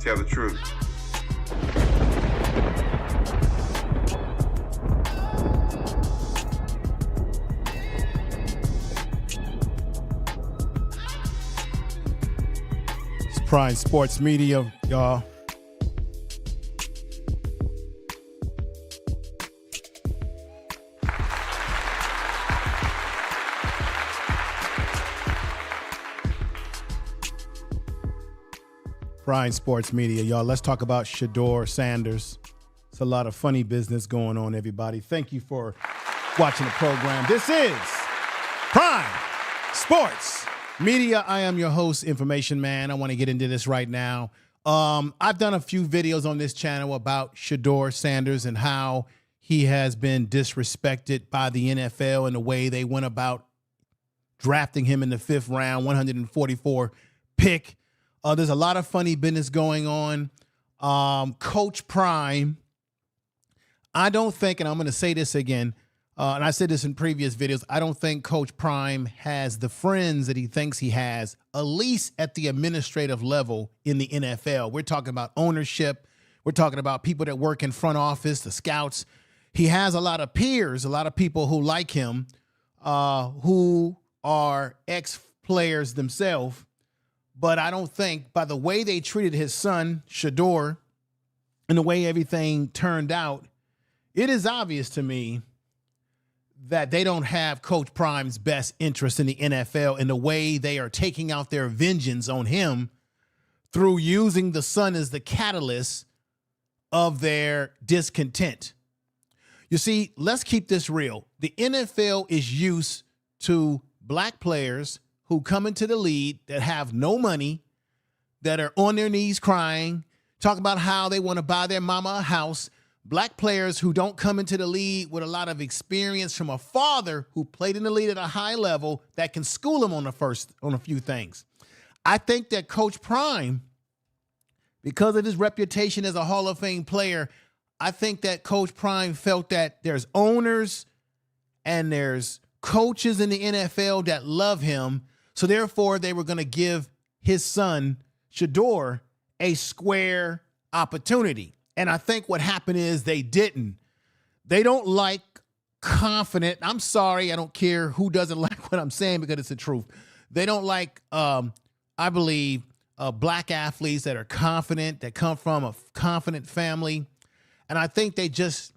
tell the truth. It's Prime Sports Media, y'all. Prime Sports Media, y'all. Let's talk about Shedeur Sanders. It's a lot of funny business going on, everybody. Thank you for watching the program. This is Prime Sports Media. I am your host, Information Man. I want to get into this right now. I've done a few videos on this channel about Shedeur Sanders and how he has been disrespected by the NFL and the way they went about drafting him in the 5th round, 144 pick. There's a lot of funny business going on. Coach Prime, I don't think, and I'm going to say this again, and I said this in previous videos, I don't think Coach Prime has the friends that he thinks he has, at least at the administrative level in the NFL. We're talking about ownership. We're talking about people that work in front office, the scouts. He has a lot of peers, a lot of people who like him, who are ex-players themselves. But I don't think, by the way they treated his son, Shedeur, and the way everything turned out, it is obvious to me that they don't have Coach Prime's best interest in the NFL in the way they are taking out their vengeance on him through using the son as the catalyst of their discontent. You see, let's keep this real. The NFL is used to black players who come into the league that have no money, that are on their knees crying, talk about how they want to buy their mama a house, black players who don't come into the league with a lot of experience from a father who played in the league at a high level that can school them on a few things. I think that Coach Prime, because of his reputation as a Hall of Fame player, I think that Coach Prime felt that there's owners and there's coaches in the NFL that love him. So therefore, they were going to give his son, Shedeur, a square opportunity. And I think what happened is they didn't. They don't like confident. I'm sorry, I don't care who doesn't like what I'm saying because it's the truth. They don't like, I believe, black athletes that are confident, that come from a confident family. And I think they just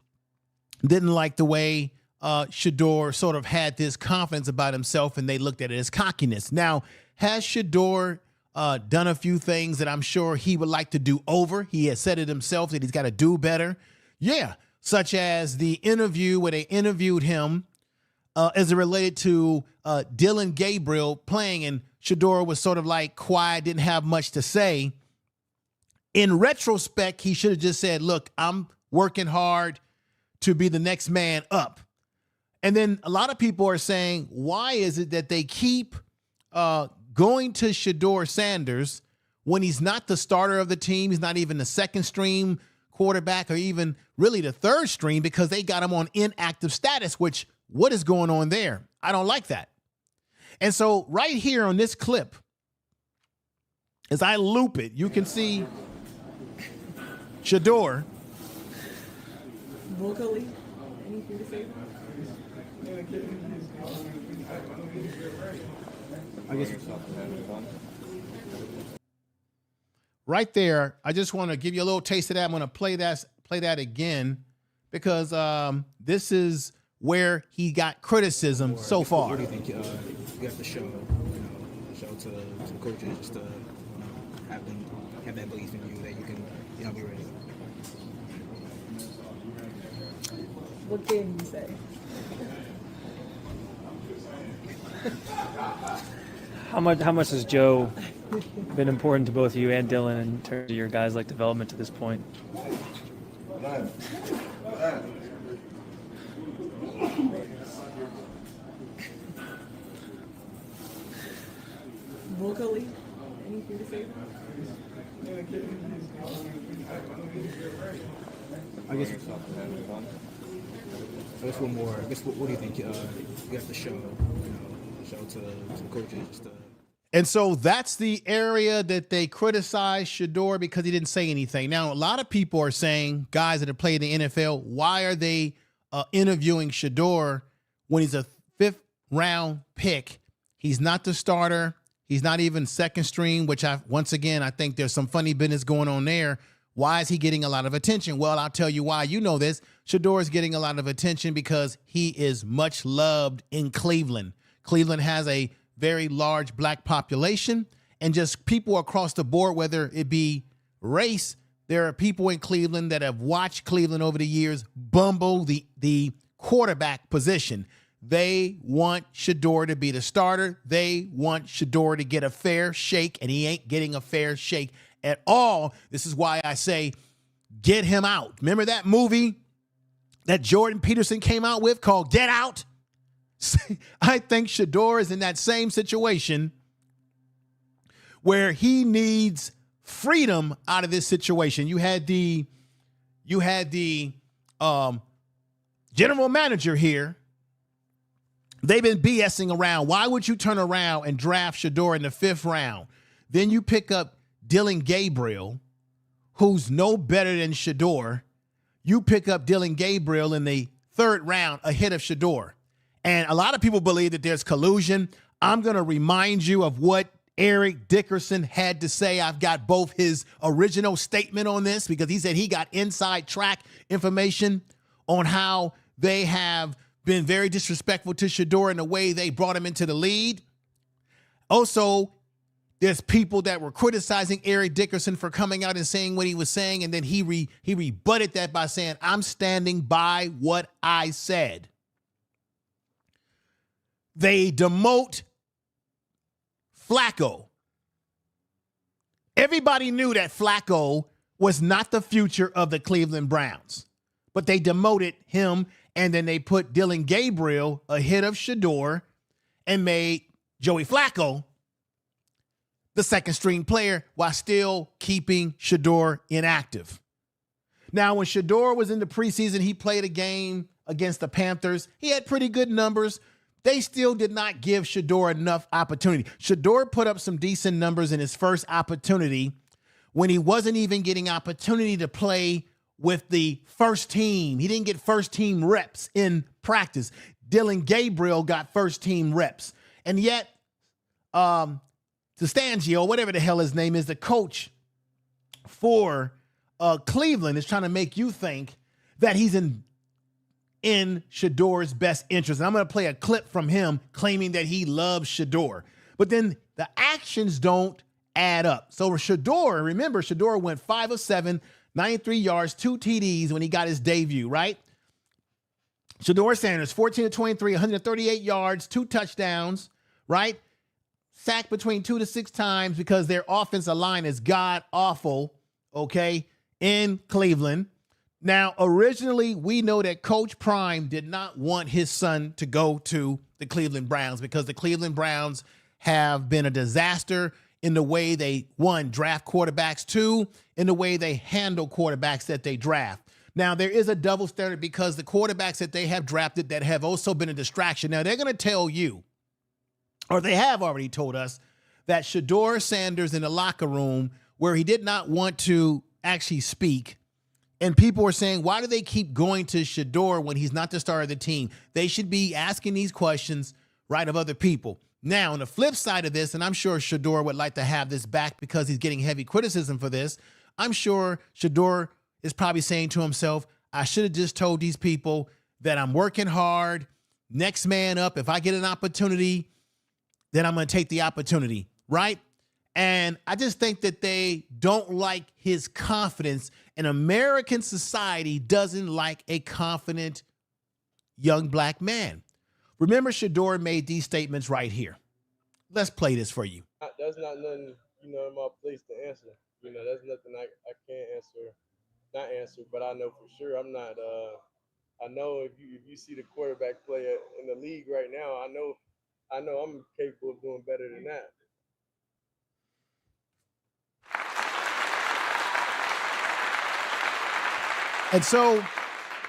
didn't like the way Shedeur sort of had this confidence about himself, and they looked at it as cockiness. Now, has Shedeur done a few things that I'm sure he would like to do over? He has said it himself that he's got to do better. Yeah, such as the interview where they interviewed him as it related to Deion Gabriel playing, and Shedeur was sort of like quiet, didn't have much to say. In retrospect, he should have just said, look, I'm working hard to be the next man up. And then a lot of people are saying, why is it that they keep going to Shedeur Sanders when he's not the starter of the team? He's not even the second string quarterback or even really the third string, because they got him on inactive status, which what is going on there? I don't like that. And so right here on this clip, as I loop it, you can see Shedeur. Vocally, anything to say? Right there, I just want to give you a little taste of that. I'm going to play that again because this is where he got criticism so far. What do you think? You have to show, show to the coaches just to have that belief in you that you can, be ready. What can you say? How much has Joe been important to both you and Dylan in terms of your guys' development to this point? Vocally, anything to say? I guess one more. What do you think? You have to show, show to the coaches just to. And so that's the area that they criticize Shedeur because he didn't say anything. Now, a lot of people are saying, guys that have played in the NFL, why are they interviewing Shedeur when he's a 5th round pick? He's not the starter. He's not even second string, which I think there's some funny business going on there. Why is he getting a lot of attention? Well, I'll tell you why. You know this. Shedeur is getting a lot of attention because he is much loved in Cleveland. Cleveland has a very large black population, and just people across the board, whether it be race, there are people in Cleveland that have watched Cleveland over the years bumble the quarterback position. They want Shedeur to be the starter. They want Shedeur to get a fair shake, and he ain't getting a fair shake at all. This is why I say get him out. Remember that movie that Jordan Peterson came out with called Get Out? I think Shedeur is in that same situation where he needs freedom out of this situation. You had the general manager here. They've been BSing around. Why would you turn around and draft Shedeur in the 5th round? Then you pick up Dillon Gabriel, who's no better than Shedeur. You pick up Dillon Gabriel in the 3rd round ahead of Shedeur. And a lot of people believe that there's collusion. I'm going to remind you of what Eric Dickerson had to say. I've got both his original statement on this because he said he got inside track information on how they have been very disrespectful to Shedeur in the way they brought him into the lead. Also, there's people that were criticizing Eric Dickerson for coming out and saying what he was saying, and then he rebutted that by saying, I'm standing by what I said. They demote Flacco. Everybody knew that Flacco was not the future of the Cleveland Browns, but they demoted him, and then they put Dillon Gabriel ahead of Shedeur and made Joey Flacco the 2nd string player while still keeping Shedeur inactive. Now, when Shedeur was in the preseason, he played a game against the Panthers. He had pretty good numbers. They still did not give Shedeur enough opportunity. Shedeur put up some decent numbers in his first opportunity when he wasn't even getting opportunity to play with the first team. He didn't get first team reps in practice. Dillon Gabriel got first team reps. And yet, Costanzo, whatever the hell his name is, the coach for Cleveland is trying to make you think that he's in Shedeur's best interest. And I'm going to play a clip from him claiming that he loves Shedeur. But then the actions don't add up. So Shedeur, remember, Shedeur went 5 of 7, 93 yards, 2 TDs when he got his debut, right? Shedeur Sanders, 14 of 23, 138 yards, 2 touchdowns, right? Sacked between 2 to 6 times because their offensive line is god-awful, okay, in Cleveland. Now, originally, we know that Coach Prime did not want his son to go to the Cleveland Browns because the Cleveland Browns have been a disaster in the way they, 1, draft quarterbacks, 2, in the way they handle quarterbacks that they draft. Now, there is a double standard because the quarterbacks that they have drafted that have also been a distraction. Now, they're going to tell you, or they have already told us, that Shedeur Sanders in the locker room where he did not want to actually speak, and people are saying, why do they keep going to Shedeur when he's not the star of the team? They should be asking these questions, right, of other people. Now, on the flip side of this, and I'm sure Shedeur would like to have this back because he's getting heavy criticism for this, I'm sure Shedeur is probably saying to himself, I should have just told these people that I'm working hard, next man up. If I get an opportunity, then I'm going to take the opportunity, right? And I just think that they don't like his confidence. And American society doesn't like a confident young black man. Remember, Shedeur made these statements right here. Let's play this for you. That's not nothing, in my place to answer. That's nothing I can't answer. Not answer, but I know for sure I'm not. I know if you see the quarterback play in the league right now, I know I'm capable of doing better than that. And so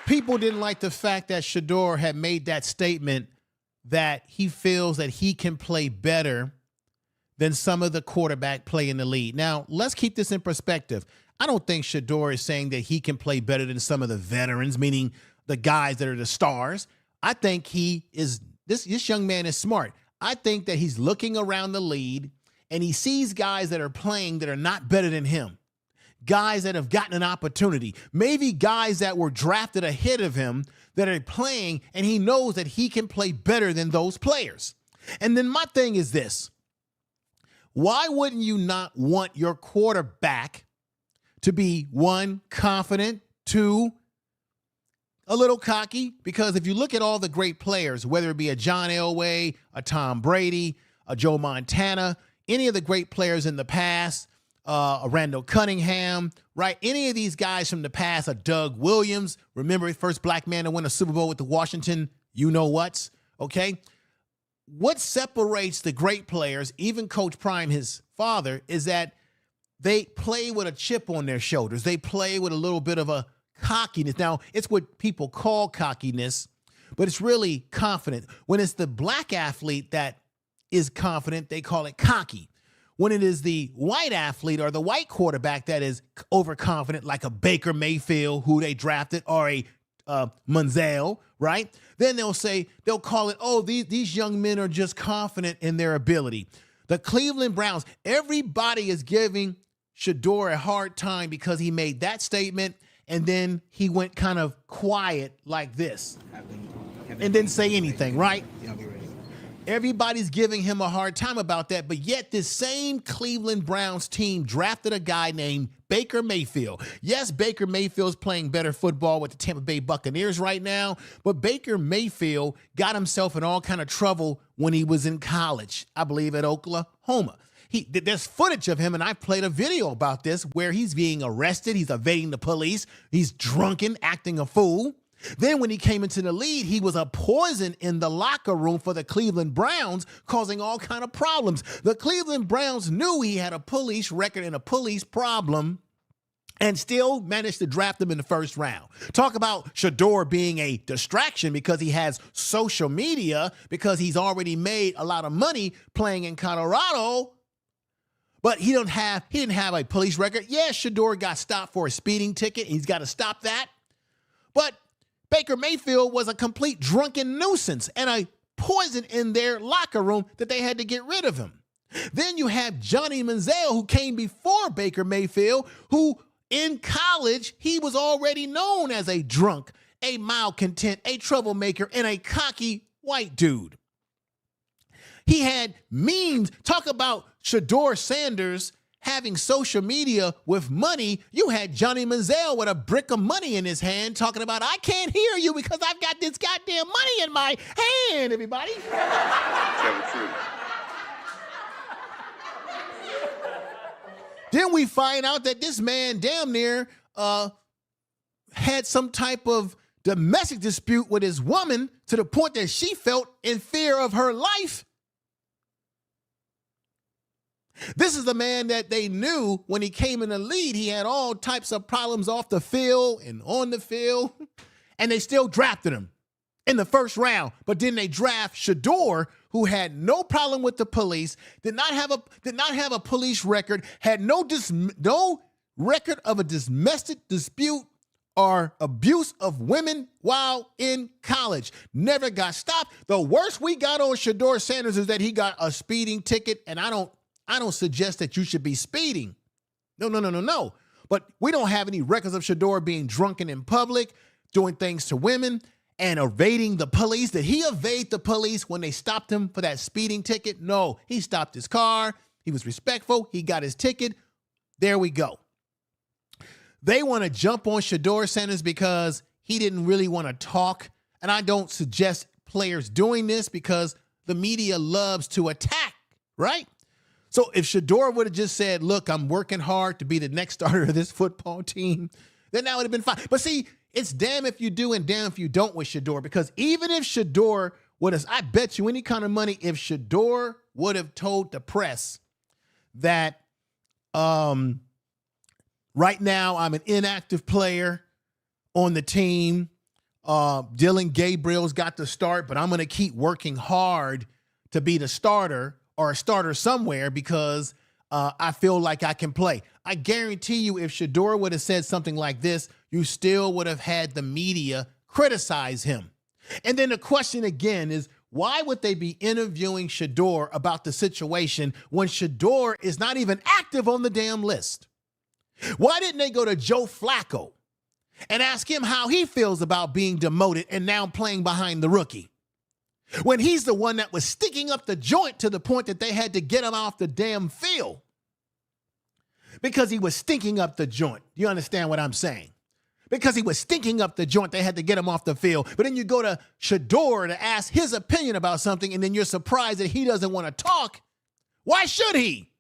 people didn't like the fact that Shedeur had made that statement that he feels that he can play better than some of the quarterback play in the league. Now, let's keep this in perspective. I don't think Shedeur is saying that he can play better than some of the veterans, meaning the guys that are the stars. I think this young man is smart. I think that he's looking around the league and he sees guys that are playing that are not better than him. Guys that have gotten an opportunity, maybe guys that were drafted ahead of him that are playing, and he knows that he can play better than those players. And then my thing is this. Why wouldn't you not want your quarterback to be, one, confident, two, a little cocky? Because if you look at all the great players, whether it be a John Elway, a Tom Brady, a Joe Montana, any of the great players in the past, a Randall Cunningham, right? Any of these guys from the past, a Doug Williams, remember the first black man to win a Super Bowl with the Washington, you-know-whats, okay? What separates the great players, even Coach Prime, his father, is that they play with a chip on their shoulders. They play with a little bit of a cockiness. Now, it's what people call cockiness, but it's really confident. When it's the black athlete that is confident, they call it cocky. When it is the white athlete or the white quarterback that is overconfident, like a Baker Mayfield, who they drafted, or a Manziel, right? Then they'll call it, oh, these young men are just confident in their ability. The Cleveland Browns, everybody is giving Shedeur a hard time because he made that statement and then he went kind of quiet like this and didn't say anything, right? Yeah, I'll be ready. Everybody's giving him a hard time about that, but yet this same Cleveland Browns team drafted a guy named Baker Mayfield. Yes, Baker Mayfield's playing better football with the Tampa Bay Buccaneers right now, but Baker Mayfield got himself in all kind of trouble when he was in college, I believe at Oklahoma. There's footage of him, and I played a video about this, where he's being arrested, he's evading the police, he's drunken, acting a fool. Then when he came into the league, he was a poison in the locker room for the Cleveland Browns, causing all kind of problems. The Cleveland Browns knew he had a police record and a police problem and still managed to draft him in the first round. Talk about Shedeur being a distraction because he has social media, because he's already made a lot of money playing in Colorado, but he didn't have a police record. Yeah, Shedeur got stopped for a speeding ticket. He's got to stop that. But Baker Mayfield was a complete drunken nuisance and a poison in their locker room that they had to get rid of him. Then you have Johnny Manziel, who came before Baker Mayfield, who in college, he was already known as a drunk, a malcontent, a troublemaker, and a cocky white dude. He had memes. Talk about Shedeur Sanders having social media with money. You had Johnny Manziel with a brick of money in his hand talking about, I can't hear you because I've got this goddamn money in my hand, everybody. Then we find out that this man damn near had some type of domestic dispute with his woman to the point that she felt in fear of her life. This is the man that they knew when he came in the league. He had all types of problems off the field and on the field, and they still drafted him in the first round. But then they draft Shedeur, who had no problem with the police, did not have a police record, had no record of a domestic dispute or abuse of women while in college. Never got stopped. The worst we got on Shedeur Sanders is that he got a speeding ticket, and I don't suggest that you should be speeding. No. But we don't have any records of Shedeur being drunken in public, doing things to women, and evading the police. Did he evade the police when they stopped him for that speeding ticket? No, he stopped his car. He was respectful. He got his ticket. There we go. They want to jump on Shedeur Sanders because he didn't really want to talk. And I don't suggest players doing this because the media loves to attack, right? So if Shedeur would have just said, look, I'm working hard to be the next starter of this football team, then that would have been fine. But see, it's damn if you do and damn if you don't with Shedeur, because even if Shedeur would have, I bet you any kind of money, if Shedeur would have told the press that right now I'm an inactive player on the team, Dylan Gabriel's got the start, but I'm going to keep working hard to be the starter, or a starter somewhere because I feel like I can play. I guarantee you if Shedeur would have said something like this, you still would have had the media criticize him. And then the question again is, why would they be interviewing Shedeur about the situation when Shedeur is not even active on the damn list? Why didn't they go to Joe Flacco and ask him how he feels about being demoted and now playing behind the rookie, when he's the one that was sticking up the joint to the point that they had to get him off the damn field because he was stinking up the joint? You understand what I'm saying? Because he was stinking up the joint, they had to get him off the field. But then you go to Shedeur to ask his opinion about something, and then you're surprised that he doesn't want to talk. Why should he?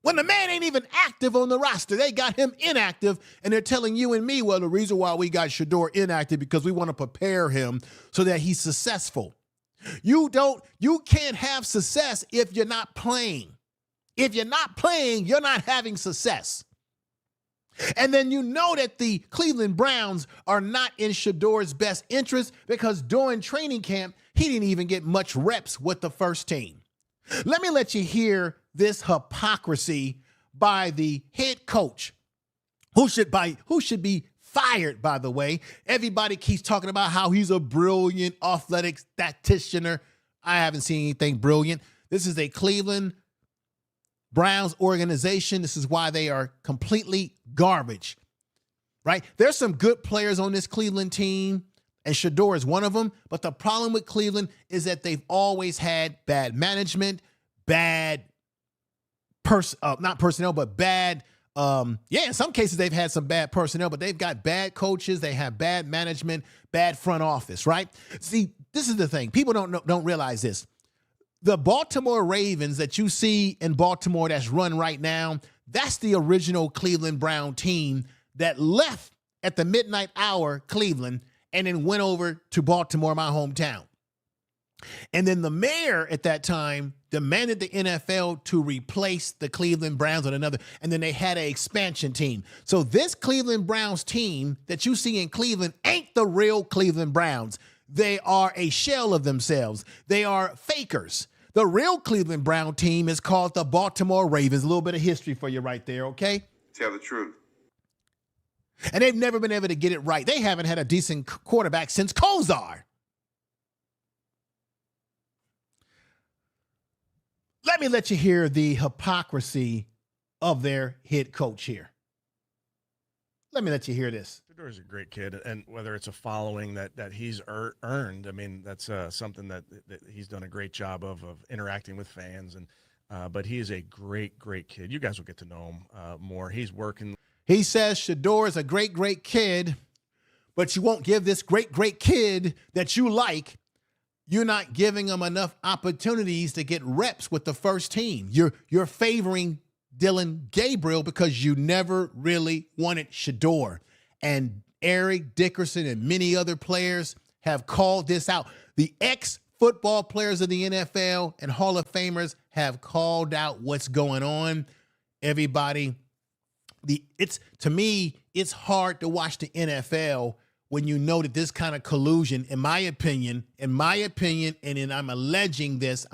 When the man ain't even active on the roster, they got him inactive, and they're telling you and me, well, the reason why we got Shedeur inactive because we want to prepare him so that he's successful. You can't have success if you're not playing. If you're not playing, you're not having success. And then you know that the Cleveland Browns are not in Shedeur's best interest because during training camp, he didn't even get much reps with the first team. Let me let you hear this hypocrisy by the head coach, who should be fired, by the way. Everybody keeps talking about how he's a brilliant athletic statistician. I haven't seen anything brilliant. This is a Cleveland Browns organization. This is why they are completely garbage, right? There's some good players on this Cleveland team, and Shedeur is one of them. But the problem with Cleveland is that they've always had bad management, bad not personnel, but bad. In some cases they've had some bad personnel, but they've got bad coaches. They have bad management, bad front office, right? See, this is the thing. People don't realize this. The Baltimore Ravens that you see in Baltimore that's run right now, that's the original Cleveland Brown team that left at the midnight hour Cleveland and then went over to Baltimore, my hometown. And then the mayor at that time demanded the NFL to replace the Cleveland Browns with another, and then they had an expansion team. So this Cleveland Browns team that you see in Cleveland ain't the real Cleveland Browns. They are a shell of themselves. They are fakers. The real Cleveland Brown team is called the Baltimore Ravens. A little bit of history for you right there, okay? Tell the truth. And they've never been able to get it right. They haven't had a decent quarterback since Kozar. Let me let you hear the hypocrisy of their head coach here. Let me let you hear this. Shedeur's a great kid, and whether it's a following that he's earned, I mean, that's something that he's done a great job of interacting with fans. And but he is a great kid. You guys will get to know him more. He's working. He says Shedeur is a great kid, but you won't give this great kid that you like. You're not giving him enough opportunities to get reps with the first team. You're favoring Gabriel because you never really wanted Shedeur. And Eric Dickerson and many other players have called this out. The ex-football players of the NFL and Hall of Famers have called out what's going on. Everybody, to me, it's hard to watch the NFL when you know that this kind of collusion, in my opinion, and then I'm alleging this,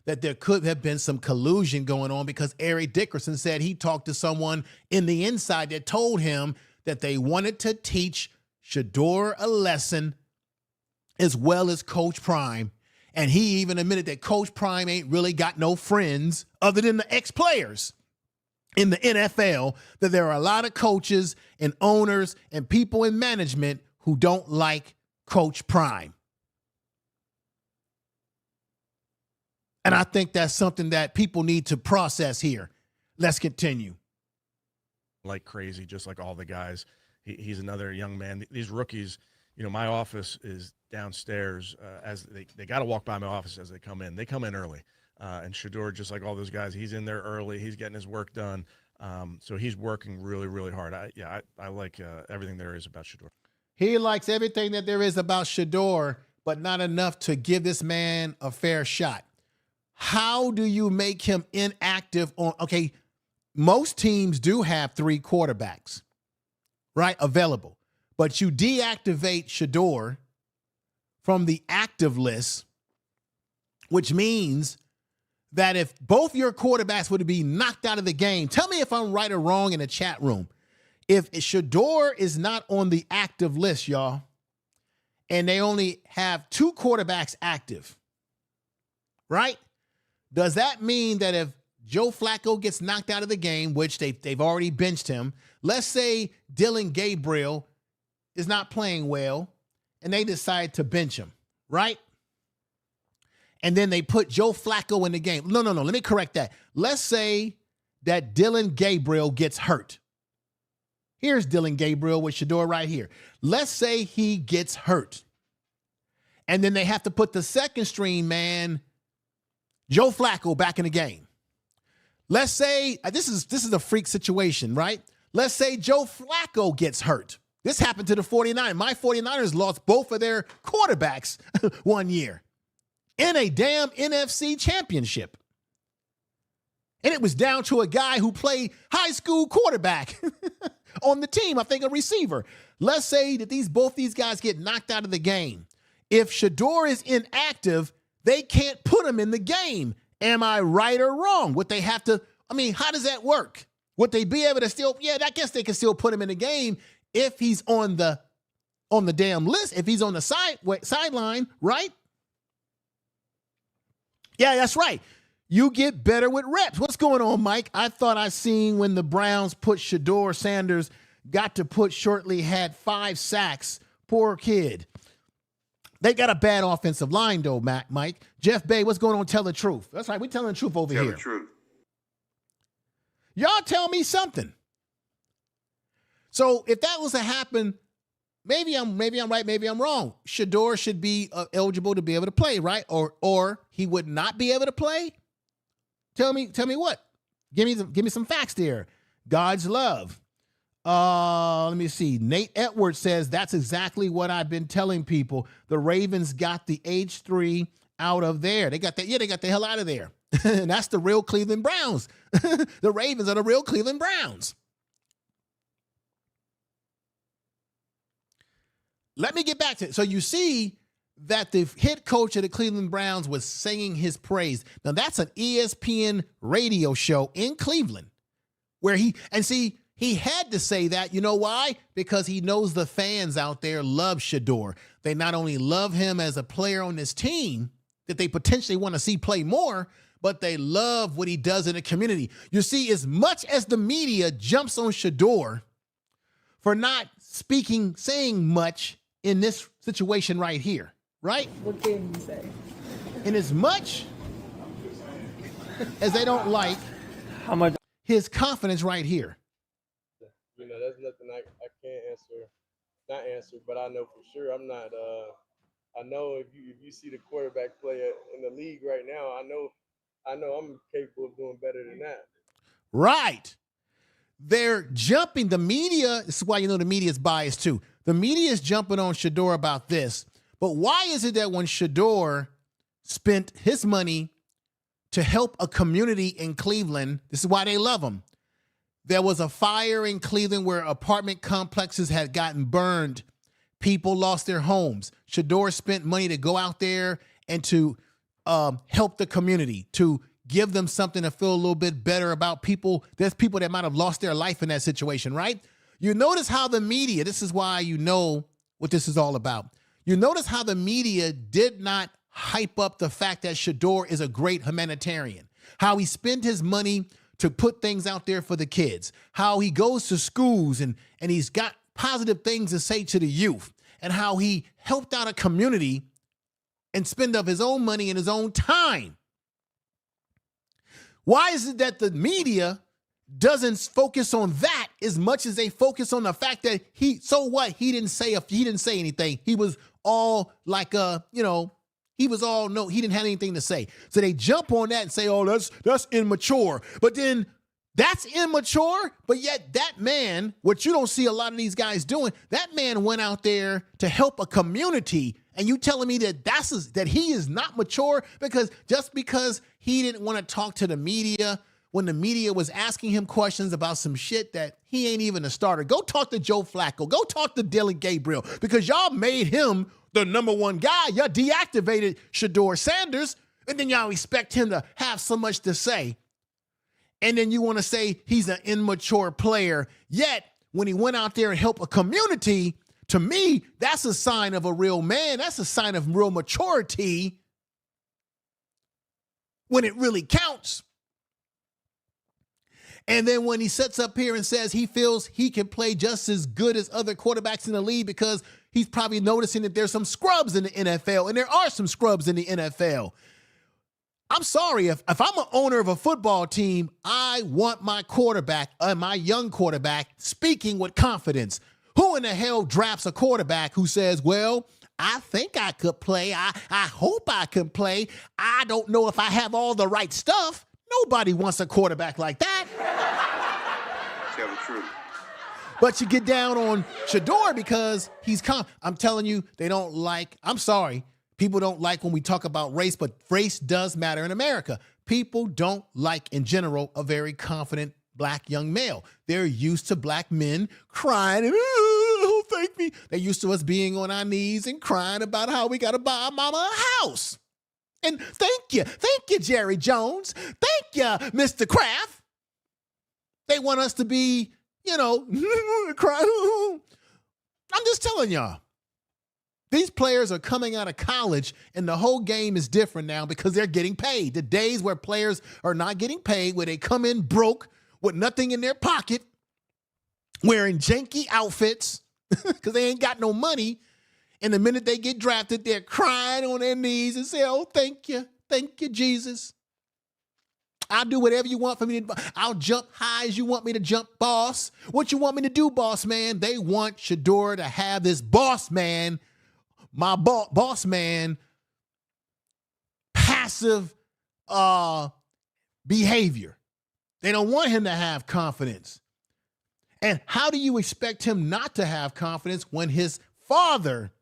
that there could have been some collusion going on because Eric Dickerson said he talked to someone in the inside that told him that they wanted to teach Shedeur a lesson as well as Coach Prime. And he even admitted that Coach Prime ain't really got no friends other than the ex-players in the NFL, that there are a lot of coaches and owners and people in management who don't like Coach Prime. And I think that's something that people need to process here. Let's continue. Like crazy, just like all the guys. He's another young man. These rookies, my office is downstairs. As they got to walk by my office as they come in. They come in early. And Shedeur, just like all those guys, he's in there early. He's getting his work done. So he's working really hard. I like everything there is about Shedeur. He likes everything that there is about Shedeur, but not enough to give this man a fair shot. How do you make him inactive okay, most teams do have 3 quarterbacks, right, available. But you deactivate Shedeur from the active list, which means that if both your quarterbacks were to be knocked out of the game, tell me if I'm right or wrong in the chat room. If Shedeur is not on the active list, y'all, and they only have 2 quarterbacks active, right? Does that mean that if Joe Flacco gets knocked out of the game, which they've already benched him, let's say Dillon Gabriel is not playing well, and they decide to bench him, right? And then they put Joe Flacco in the game. No. Let me correct that. Let's say that Dillon Gabriel gets hurt. Here's Dillon Gabriel with Shedeur right here. Let's say he gets hurt. And then they have to put the second string man, Joe Flacco, back in the game. Let's say, this is a freak situation, right? Let's say Joe Flacco gets hurt. This happened to the 49ers. My 49ers lost both of their quarterbacks one year in a damn NFC championship. And it was down to a guy who played high school quarterback on the team, I think a receiver. Let's say that both these guys get knocked out of the game. If Shedeur is inactive, they can't put him in the game. Am I right or wrong? Would they have to, how does that work? Would they be able to still, I guess they can still put him in the game if he's on the damn list, if he's on the sideline, right? Yeah, that's right. You get better with reps. What's going on, Mike? I thought I seen when the Browns put Shedeur Sanders, got to put shortly, had 5 sacks. Poor kid. They got a bad offensive line, though, Mike. Jeff Bay, what's going on? Tell the truth. That's right. We're telling the truth over here. Tell the truth. Y'all tell me something. So if that was to happen, maybe I'm right, maybe I'm wrong. Shedeur should be eligible to be able to play, right? Or he would not be able to play? Tell me what? Give me some facts there. God's love. Let me see. Nate Edwards says that's exactly what I've been telling people. The Ravens got the H3 out of there. They got the hell out of there. And that's the real Cleveland Browns. The Ravens are the real Cleveland Browns. Let me get back to it. So you see that the head coach of the Cleveland Browns was singing his praise. Now that's an ESPN radio show in Cleveland where he had to say that. You know why? Because he knows the fans out there love Shedeur. They not only love him as a player on this team that they potentially want to see play more, but they love what he does in the community. You see, as much as the media jumps on Shedeur for not saying much in this situation right here, right? What can you say? And as much as they don't like How much? his confidence right here. That's nothing I can't not answer, but I know for sure I'm not. I know if you see the quarterback play in the league right now, I know I'm capable of doing better than that. Right. They're jumping. The media, this is why you know the media is biased too. The media is jumping on Shedeur about this. But why is it that when Shedeur spent his money to help a community in Cleveland, this is why they love him. There was a fire in Cleveland where apartment complexes had gotten burned. People lost their homes. Shedeur spent money to go out there and to help the community, to give them something to feel a little bit better about people. There's people that might have lost their life in that situation, right? You notice how the media, this is why you know what this is all about. You notice how the media did not hype up the fact that Shedeur is a great humanitarian, how he spent his money to put things out there for the kids, how he goes to schools and he's got positive things to say to the youth, and how he helped out a community and spend of his own money and his own time. Why is it that the media doesn't focus on that as much as they focus on the fact that he didn't say anything. He was all like he didn't have anything to say. So they jump on that and say, oh, that's immature. But then that's immature, but yet that man, what you don't see a lot of these guys doing, that man went out there to help a community, and you telling me that he is not mature because he didn't want to talk to the media when the media was asking him questions about some shit that he ain't even a starter. Go talk to Joe Flacco. Go talk to Dillon Gabriel, because y'all made him the number one guy. Y'all deactivated Shedeur Sanders. And then y'all expect him to have so much to say. And then you want to say he's an immature player. Yet, when he went out there and helped a community, to me, that's a sign of a real man. That's a sign of real maturity when it really counts. And then when he sits up here and says he feels he can play just as good as other quarterbacks in the league because he's probably noticing that there's some scrubs in the NFL, and there are some scrubs in the NFL. I'm sorry, if I'm an owner of a football team, I want my quarterback, my young quarterback, speaking with confidence. Who in the hell drafts a quarterback who says, well, I think I could play. I hope I can play. I don't know if I have all the right stuff. Nobody wants a quarterback like that. Tell the truth. But you get down on Shedeur because he's I'm telling you, they don't like, I'm sorry, people don't like when we talk about race, but race does matter in America. People don't like, in general, a very confident black young male. They're used to black men crying and, oh, thank me. They're used to us being on our knees and crying about how we got to buy our mama a house. And thank you, Jerry Jones. Thank you, Mr. Kraft. They want us to be, crying. I'm just telling y'all. These players are coming out of college, and the whole game is different now because they're getting paid. The days where players are not getting paid, where they come in broke with nothing in their pocket, wearing janky outfits because they ain't got no money, and the minute they get drafted, they're crying on their knees and say, oh, thank you, Jesus. I'll do whatever you want for me to. I'll jump high as you want me to jump, boss. What you want me to do, boss man? They want Shedeur to have this boss man, my boss man, passive behavior. They don't want him to have confidence. And how do you expect him not to have confidence when his father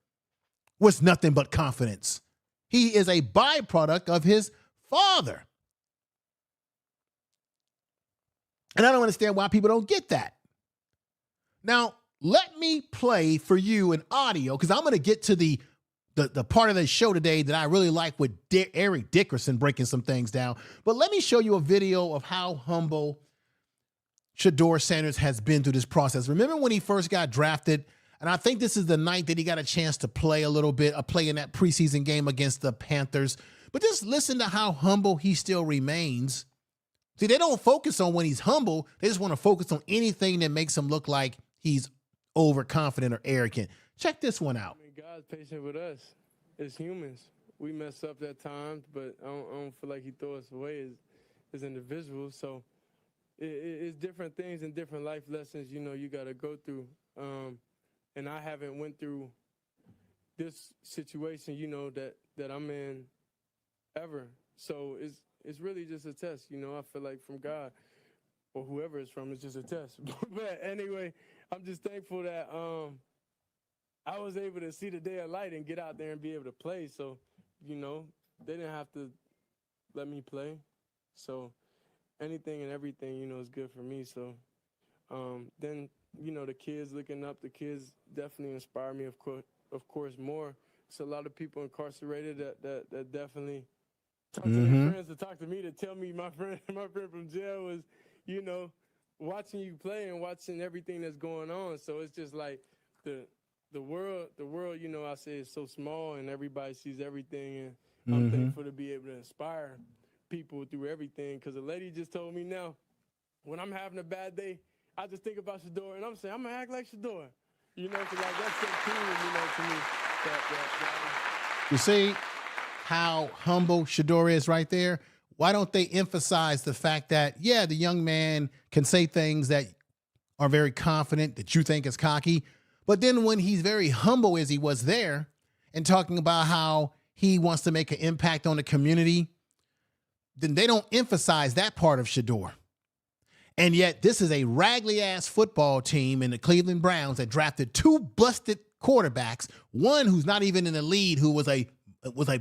was nothing but confidence? He is a byproduct of his father. And I don't understand why people don't get that. Now, let me play for you an audio, because I'm going to get to the part of the show today that I really like with Eric Dickerson breaking some things down. But let me show you a video of how humble Shedeur Sanders has been through this process. Remember when he first got drafted? And I think this is the night that he got a chance to play a little bit, play in that preseason game against the Panthers. But just listen to how humble he still remains. See, they don't focus on when he's humble. They just want to focus on anything that makes him look like he's overconfident or arrogant. Check this one out. I mean, God's patient with us as humans. We mess up at times, but I don't feel like he throws us away as individuals. So it's different things and different life lessons, you got to go through. And I haven't went through this situation, that I'm in ever. So it's really just a test, I feel like from God or whoever it's from, it's just a test. But anyway, I'm just thankful that I was able to see the day of light and get out there and be able to play. So, they didn't have to let me play. So anything and everything, is good for me. So then, the kids looking up, the kids definitely inspire me, of course, more. It's a lot of people incarcerated that definitely talk to their friends to talk to me, to tell me my friend from jail was, watching you play and watching everything that's going on. So it's just like the world, I say is so small and everybody sees everything. And I'm thankful to be able to inspire people through everything. Because a lady just told me now, when I'm having a bad day, I just think about Shedeur and I'm saying, I'm going to act like Shedeur. So like that's so cool, to me. You see how humble Shedeur is right there? Why don't they emphasize the fact that, yeah, the young man can say things that are very confident, that you think is cocky, but then when he's very humble as he was there and talking about how he wants to make an impact on the community, then they don't emphasize that part of Shedeur. And yet this is a raggedy-ass football team in the Cleveland Browns that drafted two busted quarterbacks, one who's not even in the lead, who was a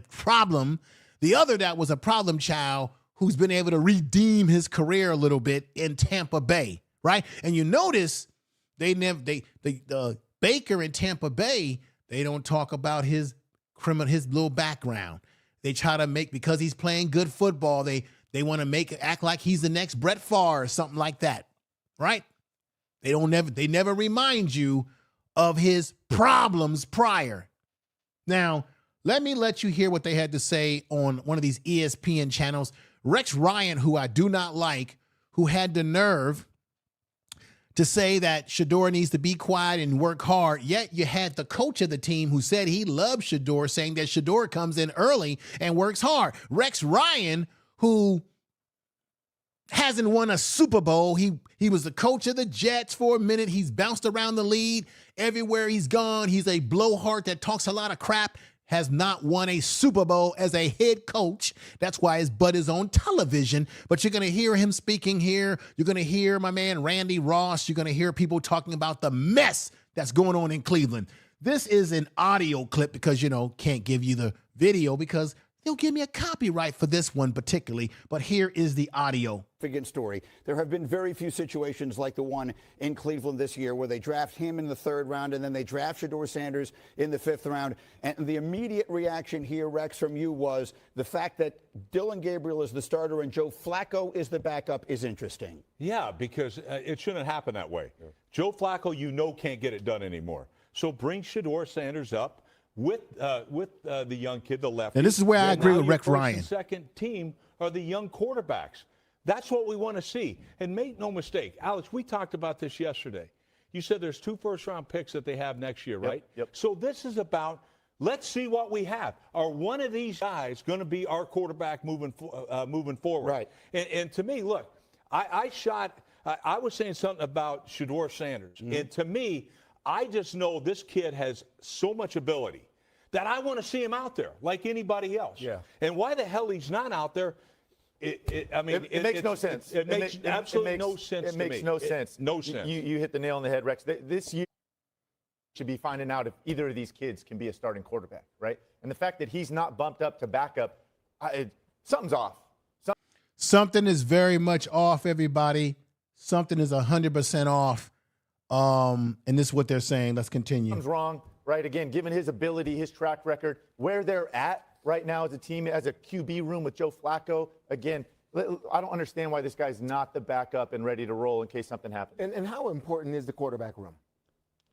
problem, the other that was a problem child who's been able to redeem his career a little bit in Tampa Bay, right? And you notice the Baker in Tampa Bay, they don't talk about his little background. They try to make, because he's playing good football, they want to act like he's the next Brett Favre or something like that, right? They never remind you of his problems prior. Now, let me let you hear what they had to say on one of these ESPN channels. Rex Ryan, who I do not like, who had the nerve to say that Shedeur needs to be quiet and work hard, yet you had the coach of the team who said he loves Shedeur, saying that Shedeur comes in early and works hard. Rex Ryan, who hasn't won a Super Bowl. He was the coach of the Jets for a minute. He's bounced around the league. Everywhere he's gone, he's a blowhard that talks a lot of crap, has not won a Super Bowl as a head coach. That's why his butt is on television. But you're going to hear him speaking here. You're going to hear my man Randy Ross. You're going to hear people talking about the mess that's going on in Cleveland. This is an audio clip because, can't give you the video because they'll give me a copyright for this one particularly. But here is the audio. Story. There have been very few situations like the one in Cleveland this year where they draft him in the 3rd round and then they draft Shedeur Sanders in the 5th round. And the immediate reaction here, Rex, from you was the fact that Dillon Gabriel is the starter and Joe Flacco is the backup is interesting. Yeah, because it shouldn't happen that way. Yeah. Joe Flacco, can't get it done anymore. So bring Shedeur Sanders up with the young kid, the lefty. And this is where I agree with Rex Ryan. And second team are the young quarterbacks. That's what we want to see. And make no mistake, Alex, we talked about this yesterday. You said there's 2 first-round picks that they have next year, right? Yep. So this is about, let's see what we have. Are one of these guys going to be our quarterback moving forward? Right. And to me, look, I was saying something about Shedeur Sanders. Mm-hmm. And to me, I just know this kid has so much ability that I want to see him out there like anybody else. Yeah. And why the hell he's not out there, it makes no sense. It makes absolutely no sense to me. It makes no sense. No sense. You hit the nail on the head, Rex. This year should be finding out if either of these kids can be a starting quarterback, right? And the fact that he's not bumped up to backup, something's off. Something is very much off, everybody. Something is 100% off. And this is what they're saying. Let's continue. Something's wrong, right? Again, given his ability, his track record, where they're at right now as a team, as a QB room with Joe Flacco, again, I don't understand why this guy's not the backup and ready to roll in case something happens. And how important is the quarterback room?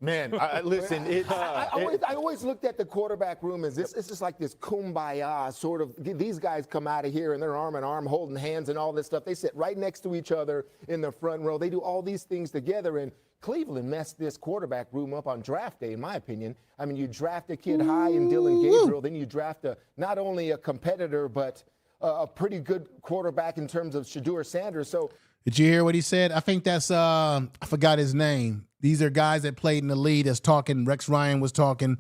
Man, listen, I always looked at the quarterback room as this is like this kumbaya sort of. These guys come out of here and they're arm in arm, holding hands and all this stuff. They sit right next to each other in the front row. They do all these things together. And Cleveland messed this quarterback room up on draft day, in my opinion. I mean, you draft a kid high in Dillon Gabriel, then you draft not only a competitor, but a pretty good quarterback in terms of Shedeur Sanders. So, did you hear what he said? I think that's, I forgot his name. These are guys that played in the league that's talking. Rex Ryan was talking,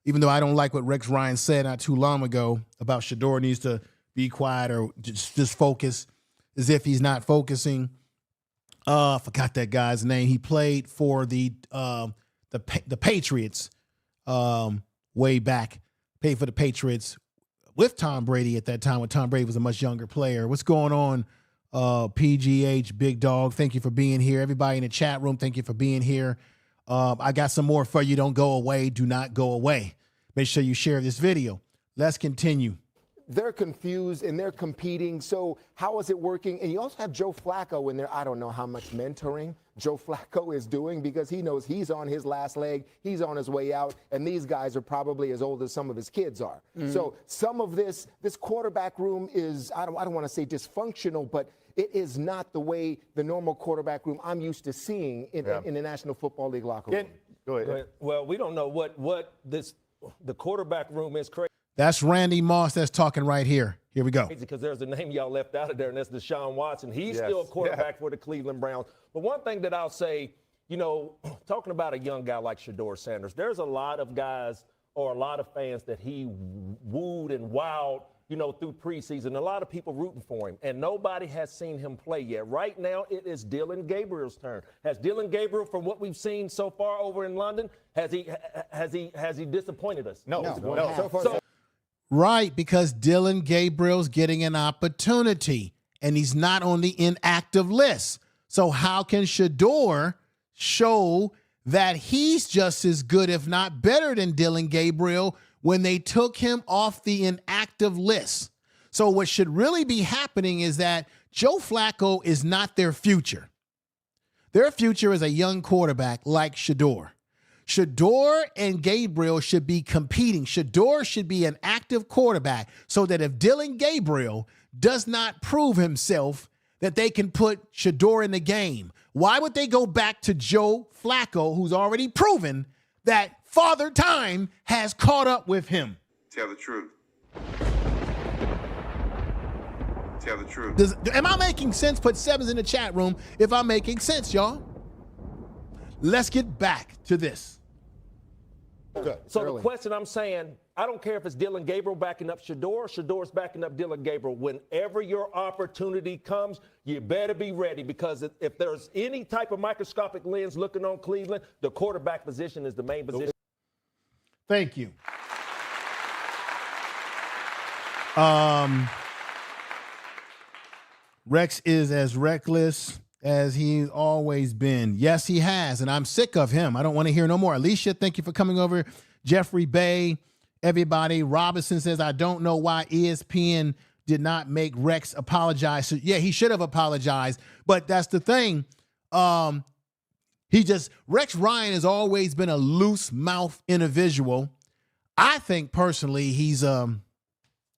even though I don't like what Rex Ryan said not too long ago about Shedeur needs to be quiet or just focus, as if he's not focusing. I forgot that guy's name. He played for the Patriots way back. Played for the Patriots with Tom Brady at that time when Tom Brady was a much younger player. What's going on, PGH, Big Dog? Thank you for being here. Everybody in the chat room, thank you for being here. I got some more for you. Don't go away. Do not go away. Make sure you share this video. Let's continue. they're confused and they're competing. So how is it working? And you also have Joe Flacco in there. I don't know how much mentoring Joe Flacco is doing because he knows he's on his last leg. He's on his way out. And these guys are probably as old as some of his kids are. Mm-hmm. So some of this quarterback room is, I don't want to say dysfunctional, but it is not the way the normal quarterback room I'm used to seeing in the National Football League locker room. Go ahead. Well, we don't know what the quarterback room is crazy. That's Randy Moss that's talking right here. Here we go. Because there's a name y'all left out of there, and that's Deshaun Watson. He's still a quarterback for the Cleveland Browns. But one thing that I'll say, talking about a young guy like Shedeur Sanders, there's a lot of guys or a lot of fans that he wooed and wowed, through preseason. A lot of people rooting for him, and nobody has seen him play yet. Right now, it is Dillon Gabriel's turn. Has Dillon Gabriel, from what we've seen so far over in London, has he disappointed us? No. So far, right, because Dillon Gabriel's getting an opportunity, and he's not on the inactive list. So how can Shedeur show that he's just as good, if not better, than Dillon Gabriel when they took him off the inactive list. So what should really be happening is that Joe Flacco is not their future. Their future is a young quarterback like Shedeur. Shedeur and Gabriel should be competing. Shedeur should be an active quarterback so that if Dylan Gabriel does not prove himself, that they can put Shedeur in the game. Why would they go back to Joe Flacco, who's already proven that Father Time has caught up with him? Tell the truth. Tell the truth. Am I making sense? Put sevens in the chat room if I'm making sense, y'all. Let's get back to this. So the question I'm saying, I don't care if it's Dylan Gabriel backing up Shedeur, Shedeur's backing up Dylan Gabriel. Whenever your opportunity comes, you better be ready, because if there's any type of microscopic lens looking on Cleveland, the quarterback position is the main position. Thank you. Rex is as reckless as he's always been. Yes, he has, and I'm sick of him. I don't want to hear no more. Alicia, thank you for coming over. Jeffrey Bay, everybody. Robinson says, I don't know why ESPN did not make Rex apologize. So, yeah, he should have apologized, but that's the thing. Rex Ryan has always been a loose mouth individual. I think personally he's, well,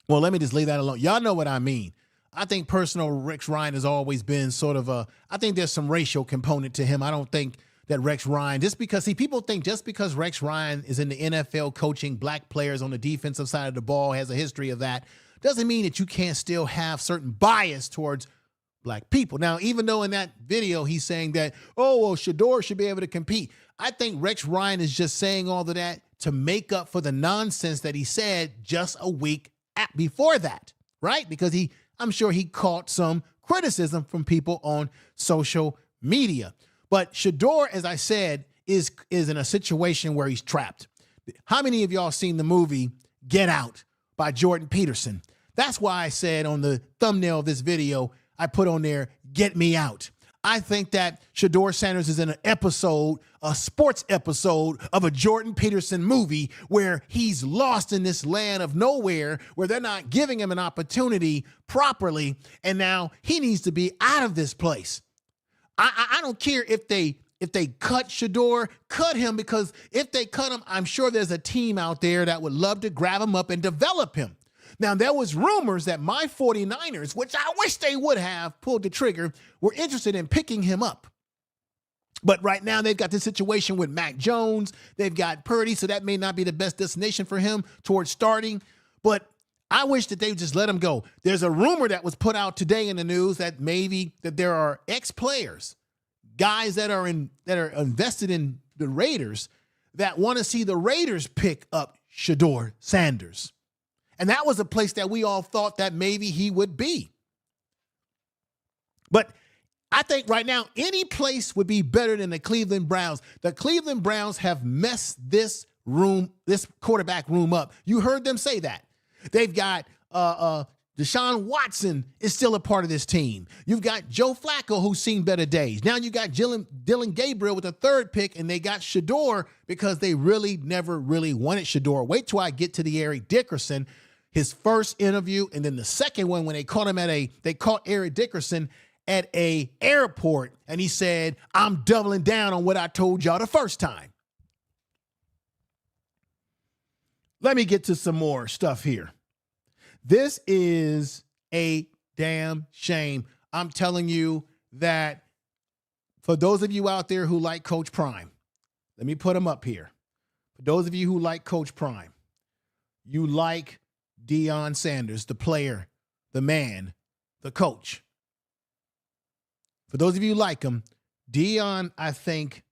let me just leave that alone. Y'all know what I mean. I think personal Rex Ryan has always been sort of I think there's some racial component to him. I don't think that Rex Ryan, people think just because Rex Ryan is in the NFL coaching black players on the defensive side of the ball, has a history of that, doesn't mean that you can't still have certain bias towards black people. Now, even though in that video he's saying that, Shedeur should be able to compete, I think Rex Ryan is just saying all of that to make up for the nonsense that he said just a week before that, right? Because I'm sure he caught some criticism from people on social media. But Shedeur, as I said, is in a situation where he's trapped. How many of y'all seen the movie Get Out by Jordan Peterson? That's why I said on the thumbnail of this video, I put on there, Get Me Out. I think that Shedeur Sanders is in an episode, a sports episode of a Jordan Peterson movie where he's lost in this land of nowhere, where they're not giving him an opportunity properly, and now he needs to be out of this place. I don't care if they cut Shedeur, cut him, because if they cut him, I'm sure there's a team out there that would love to grab him up and develop him. Now, there was rumors that my 49ers, which I wish they would have pulled the trigger, were interested in picking him up. But right now they've got this situation with Mac Jones. They've got Purdy, so that may not be the best destination for him towards starting. But I wish that they would just let him go. There's a rumor that was put out today in the news that maybe that there are ex-players, guys that are invested in the Raiders, that want to see the Raiders pick up Shedeur Sanders. And that was a place that we all thought that maybe he would be. But I think right now, any place would be better than the Cleveland Browns. The Cleveland Browns have messed this quarterback room up. You heard them say that. They've got Deshaun Watson is still a part of this team. You've got Joe Flacco, who's seen better days. Now you got Dylan Gabriel with a third pick, and they got Shedeur because they really never really wanted Shedeur. Wait till I get to the Eric Dickerson, his first interview, and then the second one when they caught Eric Dickerson at a airport, and he said, I'm doubling down on what I told y'all the first time. Let me get to some more stuff here. This is a damn shame. I'm telling you that for those of you out there who like Coach Prime, let me put him up here. For those of you who like Coach Prime, you like Deion Sanders, the player, the man, the coach. For those of you who like him, Deion, I think,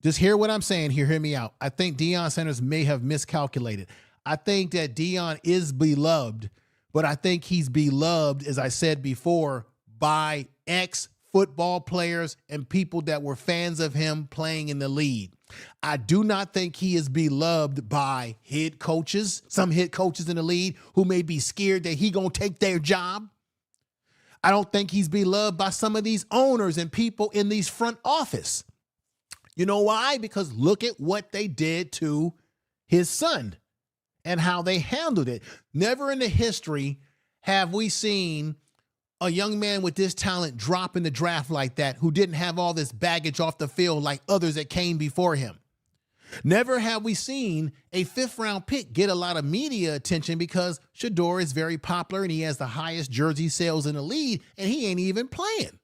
just hear what I'm saying here, hear me out. I think Deion Sanders may have miscalculated. I think that Deion is beloved, but I think he's beloved, as I said before, by ex-football players and people that were fans of him playing in the league. I do not think he is beloved by head coaches, some head coaches in the league who may be scared that he gonna take their job. I don't think he's beloved by some of these owners and people in these front office. You know why? Because look at what they did to his son and how they handled it. Never in the history have we seen a young man with this talent drop in the draft like that, who didn't have all this baggage off the field like others that came before him. Never have we seen a 5th-round pick get a lot of media attention because Shedeur is very popular and he has the highest jersey sales in the league, and he ain't even playing.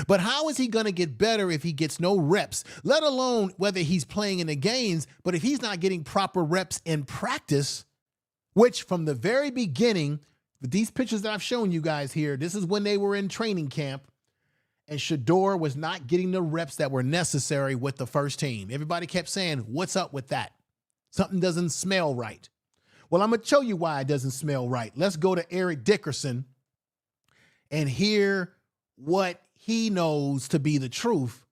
But how is he going to get better if he gets no reps, let alone whether he's playing in the games? But if he's not getting proper reps in practice, which from the very beginning, with these pictures that I've shown you guys here, this is when they were in training camp, and Shedeur was not getting the reps that were necessary with the first team. Everybody kept saying, what's up with that? Something doesn't smell right. Well, I'm going to show you why it doesn't smell right. Let's go to Eric Dickerson and hear what he knows to be the truth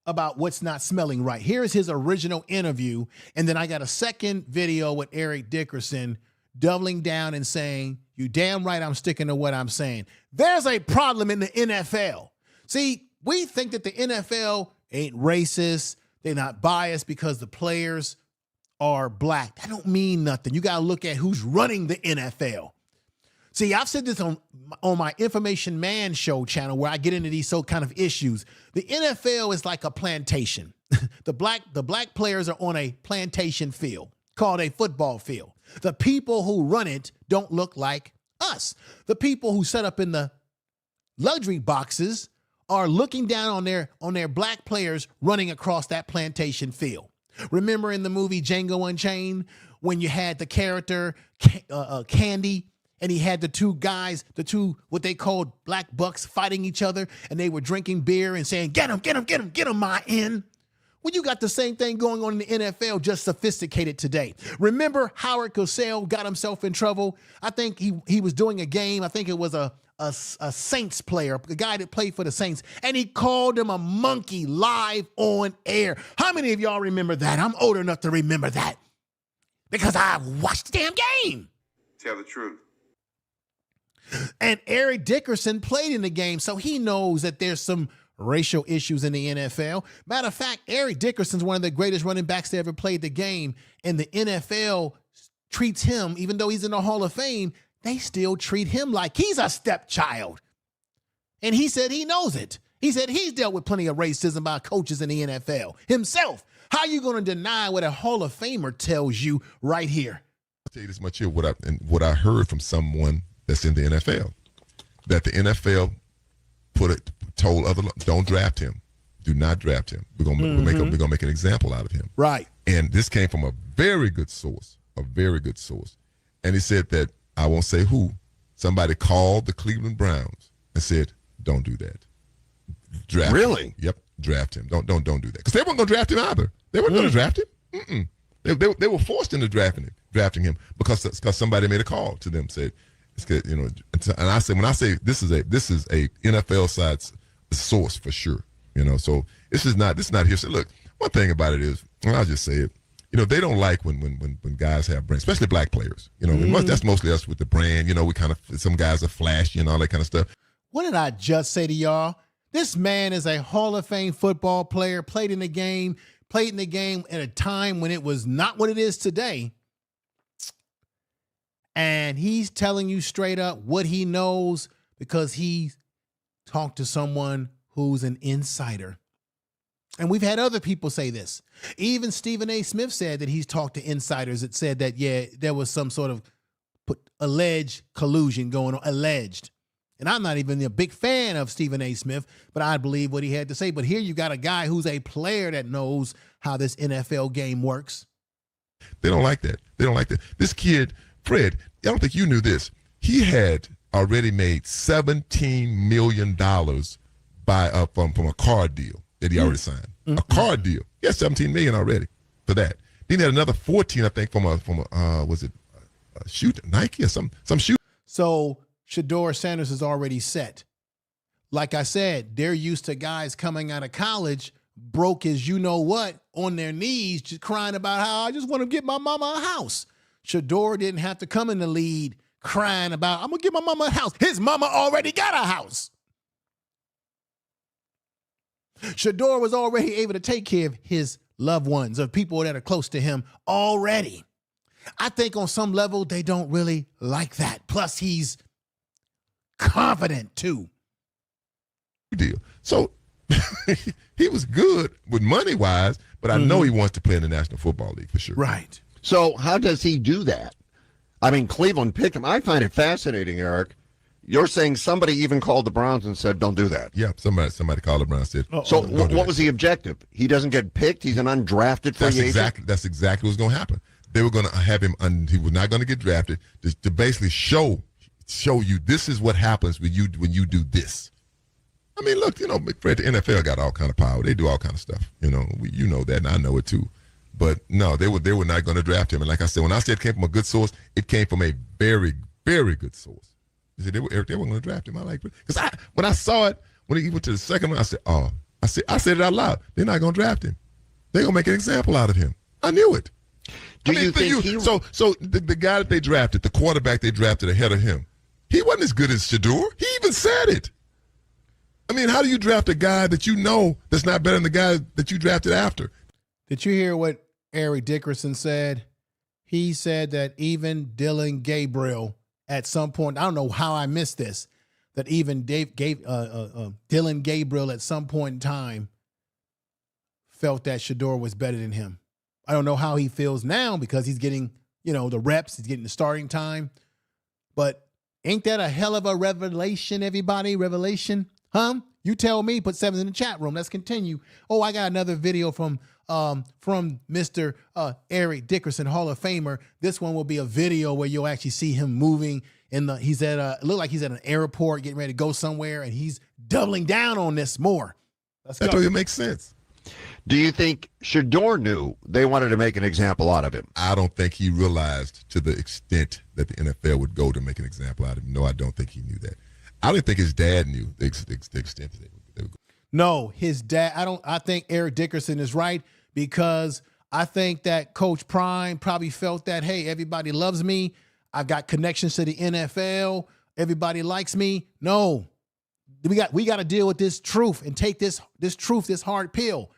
about what's not smelling right. Here's his original interview, and then I got a second video with Eric Dickerson doubling down and saying, you damn right I'm sticking to what I'm saying. There's a problem in the NFL. See, we think that the NFL ain't racist. They're not biased because the players are black. That don't mean nothing. You got to look at who's running the NFL. See, I've said this on my Information Man show channel where I get into these kind of issues. The NFL is like a plantation. The black players are on a plantation field called a football field. The people who run it don't look like us. The people who set up in the luxury boxes are looking down on their black players running across that plantation field. Remember in the movie Django Unchained when you had the character Candy, and he had the two guys, what they called black bucks, fighting each other, and they were drinking beer and saying, get him, get him, get him, get him, my end. Well, you got the same thing going on in the NFL, just sophisticated today. Remember Howard Cosell got himself in trouble? I think he was doing a game. I think it was a Saints player, the guy that played for the Saints, and he called him a monkey live on air. How many of y'all remember that? I'm old enough to remember that because I watched the damn game. Tell the truth. And Eric Dickerson played in the game, so he knows that there's some racial issues in the NFL. Matter of fact, Eric Dickerson's one of the greatest running backs that ever played the game, and the NFL treats him, even though he's in the Hall of Fame, they still treat him like he's a stepchild. And he said he knows it. He said he's dealt with plenty of racism by coaches in the NFL himself. How are you going to deny what a Hall of Famer tells you right here? I'll tell you this much here, what I heard from someone that's in the NFL, that the NFL told other, don't draft him. Do not draft him. We're gonna make an example out of him. Right. And this came from a very good source, And he said that, I won't say who, somebody called the Cleveland Browns and said, don't do that. Draft him. Yep, draft him. Don't do that. Because they weren't gonna draft him either. They weren't gonna draft him. They were forced into drafting him because somebody made a call to them, said, and I say, when I say this is a NFL side source for sure, so this is not here. So look, one thing about it is, and I'll just say it, they don't like when guys have brands, especially black players. That's mostly us with the brand. We kind of, some guys are flashy and all that kind of stuff. What did I just say to y'all? This man is a Hall of Fame football player, played in the game at a time when it was not what it is today. And he's telling you straight up what he knows because he talked to someone who's an insider. And we've had other people say this. Even Stephen A. Smith said that he's talked to insiders that said that, yeah, there was some sort of alleged collusion going on, alleged. And I'm not even a big fan of Stephen A. Smith, but I believe what he had to say. But here you got a guy who's a player that knows how this NFL game works. They don't like that. This kid, Fred, I don't think you knew this. He had already made $17 million from a car deal that he already signed. A car deal. He had $17 million already for that. Then he had another 14, I think, from a shoot, Nike or some shoe. So Shedeur Sanders is already set. Like I said, they're used to guys coming out of college broke as you know what, on their knees, just crying about how I just want to get my mama a house. Shedeur didn't have to come in the lead crying about, I'm going to get my mama a house. His mama already got a house. Shedeur was already able to take care of his loved ones, of people that are close to him already. I think on some level, they don't really like that. Plus, he's confident too. Deal. So he was good with money-wise, but I know he wants to play in the National Football League for sure. Right. So how does he do that? I mean, Cleveland picked him. I find it fascinating, Eric. You're saying somebody even called the Browns and said, don't do that. Yeah, somebody called the Browns and said, so what was the objective? He doesn't get picked? He's an undrafted free agent? That's exactly what's going to happen. They were going to have him, he was not going to get drafted, to basically show you this is what happens when you do this. I mean, look, McFred, the NFL got all kind of power. They do all kind of stuff. You know that, and I know it too. But no, they were not going to draft him. And like I said, when I said it came from a good source, it came from a very, very good source. They said they weren't going to draft him. I like it because when I saw it when he went to the second one, I said, oh, I said it out loud. They're not going to draft him. They're going to make an example out of him. I knew it. Do you think so the guy that they drafted, the quarterback they drafted ahead of him, he wasn't as good as Shedeur. He even said it. I mean, how do you draft a guy that you know that's not better than the guy that you drafted after? Did you hear what Eric Dickerson said? He said that even Dillon Gabriel at some point, I don't know how I missed this, that even Dillon Gabriel at some point in time felt that Shedeur was better than him. I don't know how he feels now because he's getting, the reps, he's getting the starting time. But ain't that a hell of a revelation, everybody? Revelation? Huh? You tell me, put 7 in the chat room. Let's continue. Oh, I got another video from Mr. Eric Dickerson, Hall of Famer. This one will be a video where you'll actually see him moving it looked like he's at an airport getting ready to go somewhere, and he's doubling down on this more. Let's go. That's what it makes sense. Do you think Shedeur knew they wanted to make an example out of him? I don't think he realized to the extent that the NFL would go to make an example out of him. No, I don't think he knew that. I don't think his dad knew the extent that they would go. No, his dad, I think Eric Dickerson is right because I think that Coach Prime probably felt that, hey, everybody loves me. I've got connections to the NFL. Everybody likes me. No, we got to deal with this truth and take this hard pill.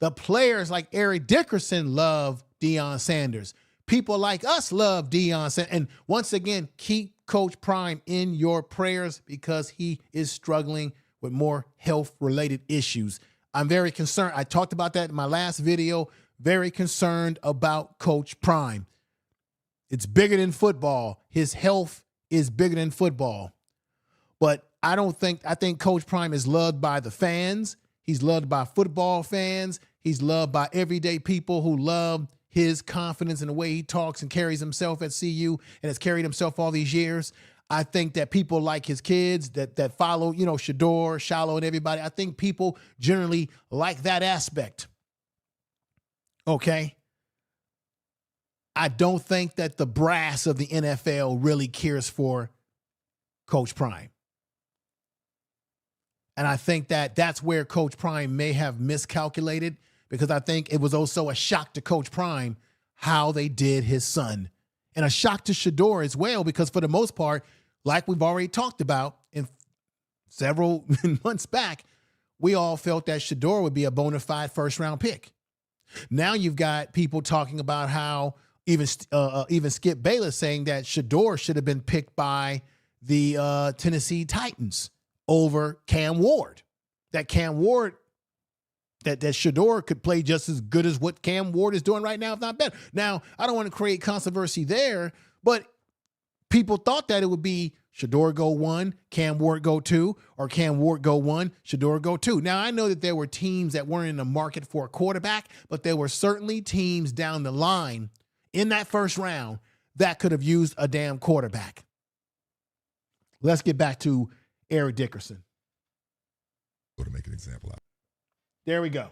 The players like Eric Dickerson love Deion Sanders. People like us love Deion Sanders. And once again, keep Coach Prime in your prayers because he is struggling with more health-related issues. I'm very concerned. I talked about that in my last video. Very concerned about Coach Prime. It's bigger than football. His health is bigger than football. But I think Coach Prime is loved by the fans. He's loved by football fans. He's loved by everyday people who love his confidence in the way he talks and carries himself at CU and has carried himself all these years. I think that people like his kids that follow, Shedeur, Shallow, and everybody. I think people generally like that aspect. Okay? I don't think that the brass of the NFL really cares for Coach Prime. And I think that that's where Coach Prime may have miscalculated because I think it was also a shock to Coach Prime how they did his son. And a shock to Shedeur as well because for the most part, like we've already talked about in several months back, we all felt that Shedeur would be a bona fide first-round pick. Now you've got people talking about how even Skip Bayless saying that Shedeur should have been picked by the Tennessee Titans over Cam Ward. That Shedeur could play just as good as what Cam Ward is doing right now, if not better. Now, I don't want to create controversy there, but people thought that it would be Shedeur go 1, Cam Ward go 2, or Cam Ward go 1, Shedeur go 2. Now, I know that there were teams that weren't in the market for a quarterback, but there were certainly teams down the line in that first round that could have used a damn quarterback. Let's get back to Eric Dickerson. To make an example out. There we go.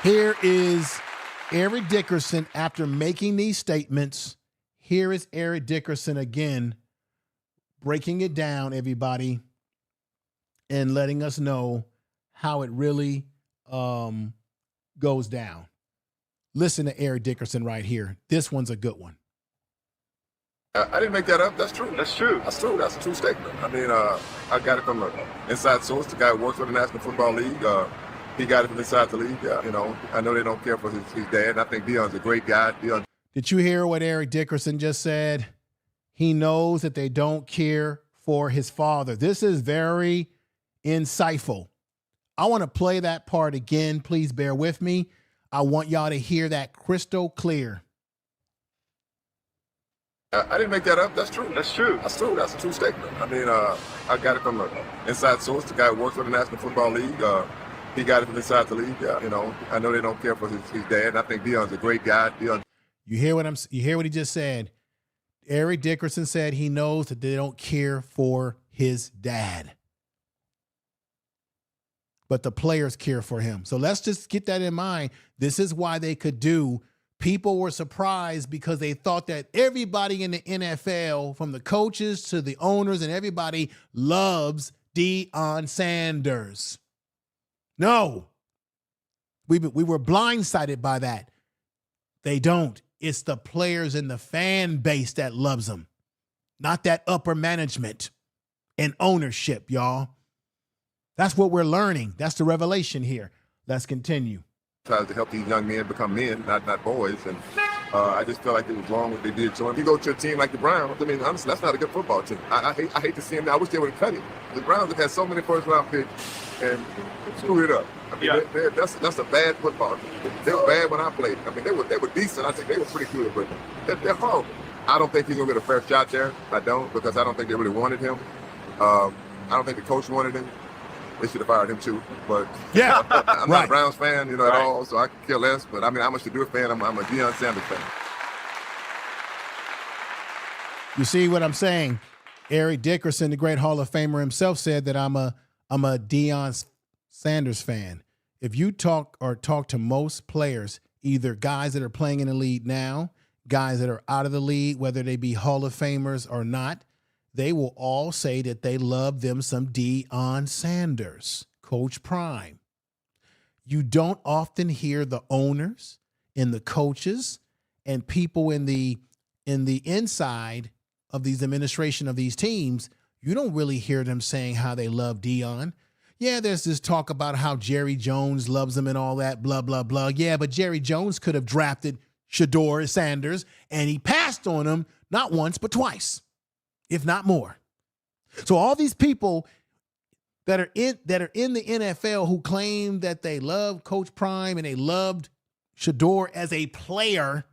Here is Eric Dickerson after making these statements. Here is Eric Dickerson again, breaking it down, everybody, and letting us know how it really goes down. Listen to Eric Dickerson right here. This one's a good one. I didn't make that up. That's true. That's true. That's true. That's a true statement. I mean, I got it from an inside source. The guy who works for the National Football League. He got it from inside the league. You know, I know they don't care for his dad. And I think Deion's a great guy. Deion. Did you hear what Eric Dickerson just said? He knows that they don't care for his father. This is very insightful. I want to play that part again. Please bear with me. I want y'all to hear that crystal clear. I didn't make that up. That's true. That's true. That's true. That's a true statement. I mean, I got it from an inside source. The guy who works for the National Football League. He got it from inside the league. You know, I know they don't care for his dad. And I think Deion's a great guy. Deion. You hear what he just said? Eric Dickerson said he knows that they don't care for his dad, but the players care for him. So let's just get that in mind. This is why they could do. People were surprised because they thought that everybody in the NFL, from the coaches to the owners and everybody, loves Deion Sanders. No, we were blindsided by that. They don't. It's the players and the fan base that loves him, not that upper management and ownership, y'all. That's what we're learning. That's the revelation here. Let's continue. Tries to help these young men become men, not boys. And I just feel like it was wrong what they did to him. You go to a team like the Browns, I mean, honestly, that's not a good football team. I hate to see him now. I wish they would have cut him. The Browns have had so many first-round picks and screwed it up. I mean, that's a bad football team. They were bad when I played. I mean, they were decent. I think they were pretty good, but they're horrible. I don't think he's going to get a fair shot there. I don't, because I don't think they really wanted him. I don't think the coach wanted him. They should have fired him too, but yeah, I'm not a Browns fan, at all, so I can care less. But I mean, I'm a Shedeur fan. I'm a Deion Sanders fan. You see what I'm saying? Eric Dickerson, the great Hall of Famer himself, said that I'm a Deion Sanders fan. If you talk to most players, either guys that are playing in the league now, guys that are out of the league, whether they be Hall of Famers or not, they will all say that they love them some Deion Sanders, Coach Prime. You don't often hear the owners and the coaches and people in the inside of these administration of these teams. You don't really hear them saying how they love Deion. Yeah, there's this talk about how Jerry Jones loves him and all that, blah, blah, blah. Yeah, but Jerry Jones could have drafted Shedeur Sanders, and he passed on him not once but twice, if not more. So all these people that are in the NFL who claim that they love Coach Prime and they loved Shedeur as a player,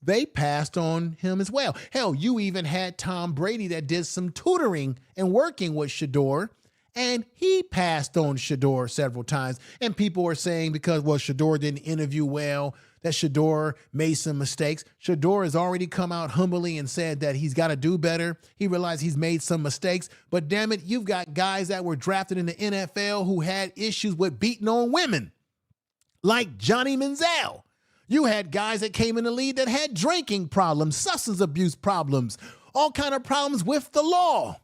they passed on him as well. Hell, you even had Tom Brady that did some tutoring and working with Shedeur, and he passed on Shedeur several times. And people are saying because, Shedeur didn't interview well, that Shedeur made some mistakes. Shedeur has already come out humbly and said that he's got to do better. He realized he's made some mistakes. But damn it, you've got guys that were drafted in the NFL who had issues with beating on women, like Johnny Manziel. You had guys that came in the league that had drinking problems, substance abuse problems, all kind of problems with the law.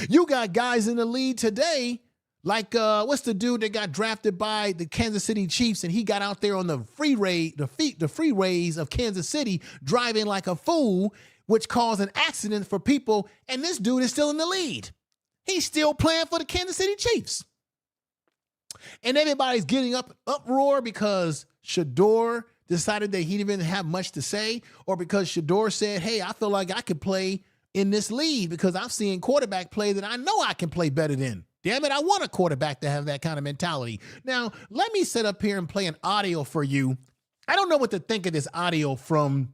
You got guys in the league today, like what's the dude that got drafted by the Kansas City Chiefs, and he got out there on the freeways of Kansas City driving like a fool, which caused an accident for people, and this dude is still in the lead. He's still playing for the Kansas City Chiefs. And everybody's getting uproar because Shedeur decided that he didn't have much to say, or because Shedeur said, hey, I feel like I could play in this league because I've seen quarterback play that I know I can play better than. Damn it, I want a quarterback to have that kind of mentality. Now, let me sit up here and play an audio for you. I don't know what to think of this audio from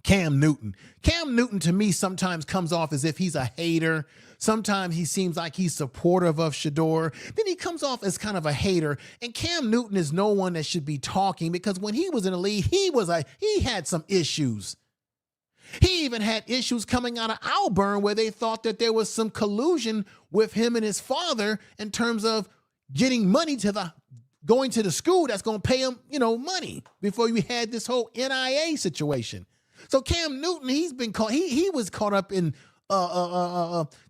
Cam Newton. Cam Newton, to me, sometimes comes off as if he's a hater. Sometimes he seems like he's supportive of Shedeur. Then he comes off as kind of a hater. And Cam Newton is no one that should be talking, because when he was in the league, he had some issues. He even had issues coming out of Auburn where they thought that there was some collusion with him and his father in terms of getting money going to the school that's going to pay him, money, before we had this whole NIA situation. So Cam Newton, he was caught up in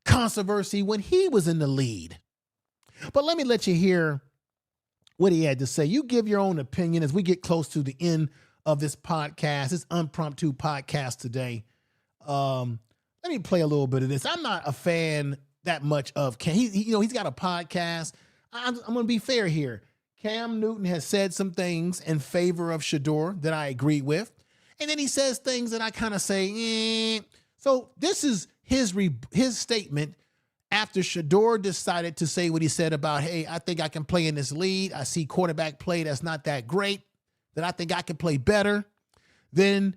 controversy when he was in the lead. But let me let you hear what he had to say. You give your own opinion as we get close to the end of this podcast, this impromptu podcast today. Let me play a little bit of this. I'm not a fan that much of Cam. He's got a podcast. I'm going to be fair here. Cam Newton has said some things in favor of Shedeur that I agree with. And then he says things that I kind of say, eh. So this is his statement after Shedeur decided to say what he said about, hey, I think I can play in this league. I see quarterback play that's not that great, that I think I can play better. Then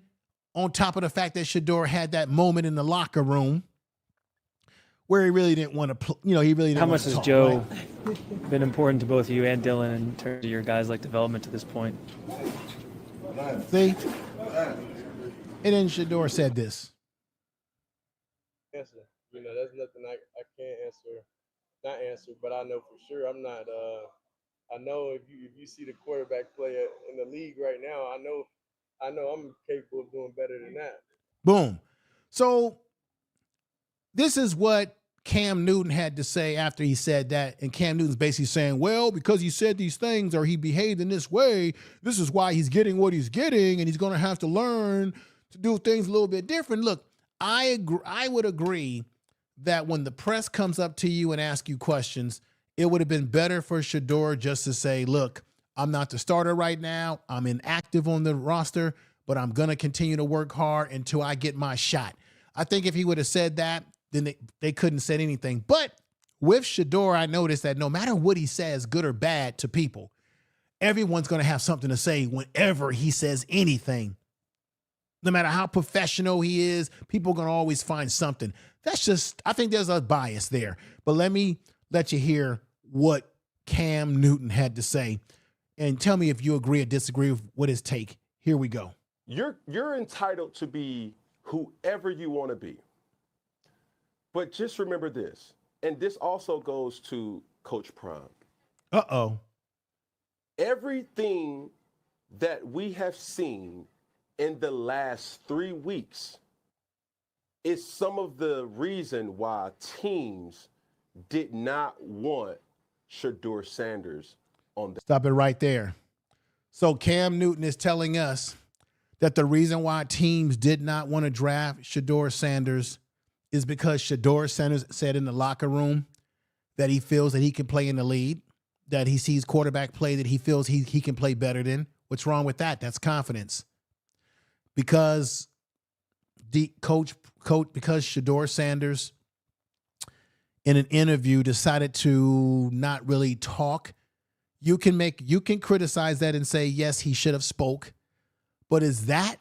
on top of the fact that Shedeur had that moment in the locker room where he really didn't want to, he really didn't. How much has Joe been important to both you and Dylan in terms of your guys' development to this point? See? And then Shedeur said this. Answer. That's nothing I can't answer. Not answer, but I know for sure I'm not. I know if you see the quarterback play in the league right now, I know I'm capable of doing better than that. Boom. So this is what Cam Newton had to say after he said that. And Cam Newton's basically saying, well, because he said these things or he behaved in this way, this is why he's getting what he's getting, and he's going to have to learn to do things a little bit different. Look, I would agree that when the press comes up to you and asks you questions, it would have been better for Shedeur just to say, look, I'm not the starter right now. I'm inactive on the roster, but I'm going to continue to work hard until I get my shot. I think if he would have said that, then they couldn't say anything. But with Shedeur, I noticed that no matter what he says, good or bad to people, everyone's going to have something to say whenever he says anything. No matter how professional he is, people are going to always find something. That's just, I think there's a bias there. But let me let you hear what Cam Newton had to say and tell me if you agree or disagree with his take. Here we go. You're entitled to be whoever you want to be. But just remember this, and this also goes to Coach Prime. Uh-oh. Everything that we have seen in the last 3 weeks is some of the reason why teams did not want Shedeur Sanders on the. Stop it right there. So Cam Newton is telling us that the reason why teams did not want to draft Shedeur Sanders is because Shedeur Sanders said in the locker room that he feels that he can play in the league, that he sees quarterback play that he feels he can play better than. What's wrong with that? That's confidence. Because because Shedeur Sanders in an interview decided to not really talk, you can criticize that and say, yes, he should have spoke. But is that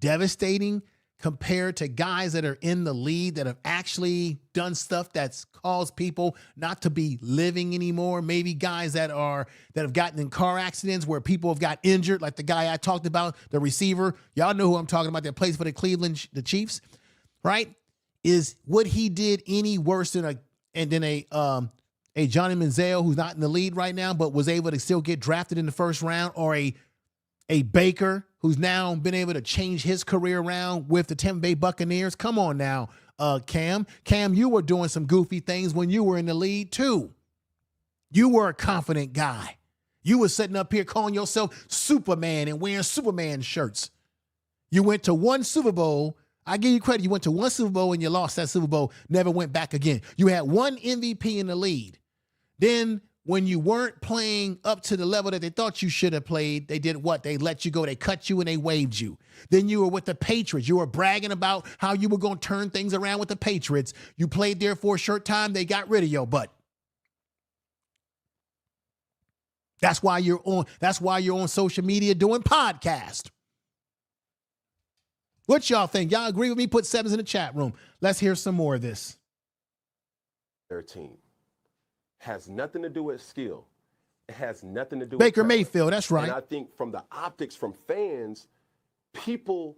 devastating compared to guys that are in the league that have actually done stuff that's caused people not to be living anymore? Maybe guys that have gotten in car accidents where people have got injured, like the guy I talked about, the receiver. Y'all know who I'm talking about, that plays for the Chiefs, right? Is what he did any worse than a Johnny Manziel who's not in the league right now, but was able to still get drafted in the first round, or a Baker who's now been able to change his career around with the Tampa Bay Buccaneers? Come on now, Cam. Cam, you were doing some goofy things when you were in the league too. You were a confident guy. You were sitting up here calling yourself Superman and wearing Superman shirts. You went to one Super Bowl. I give you credit. You went to one Super Bowl and you lost that Super Bowl, never went back again. You had one MVP in the lead. Then when you weren't playing up to the level that they thought you should have played, they did what? They let you go. They cut you and they waived you. Then you were with the Patriots. You were bragging about how you were going to turn things around with the Patriots. You played there for a short time. They got rid of your butt. That's why you're on social media doing podcasts. What y'all think? Y'all agree with me? Put sevens in the chat room. Let's hear some more of this. Their team has nothing to do with skill. It has nothing to do Baker with Mayfield, that's right. And I think from the optics from fans, people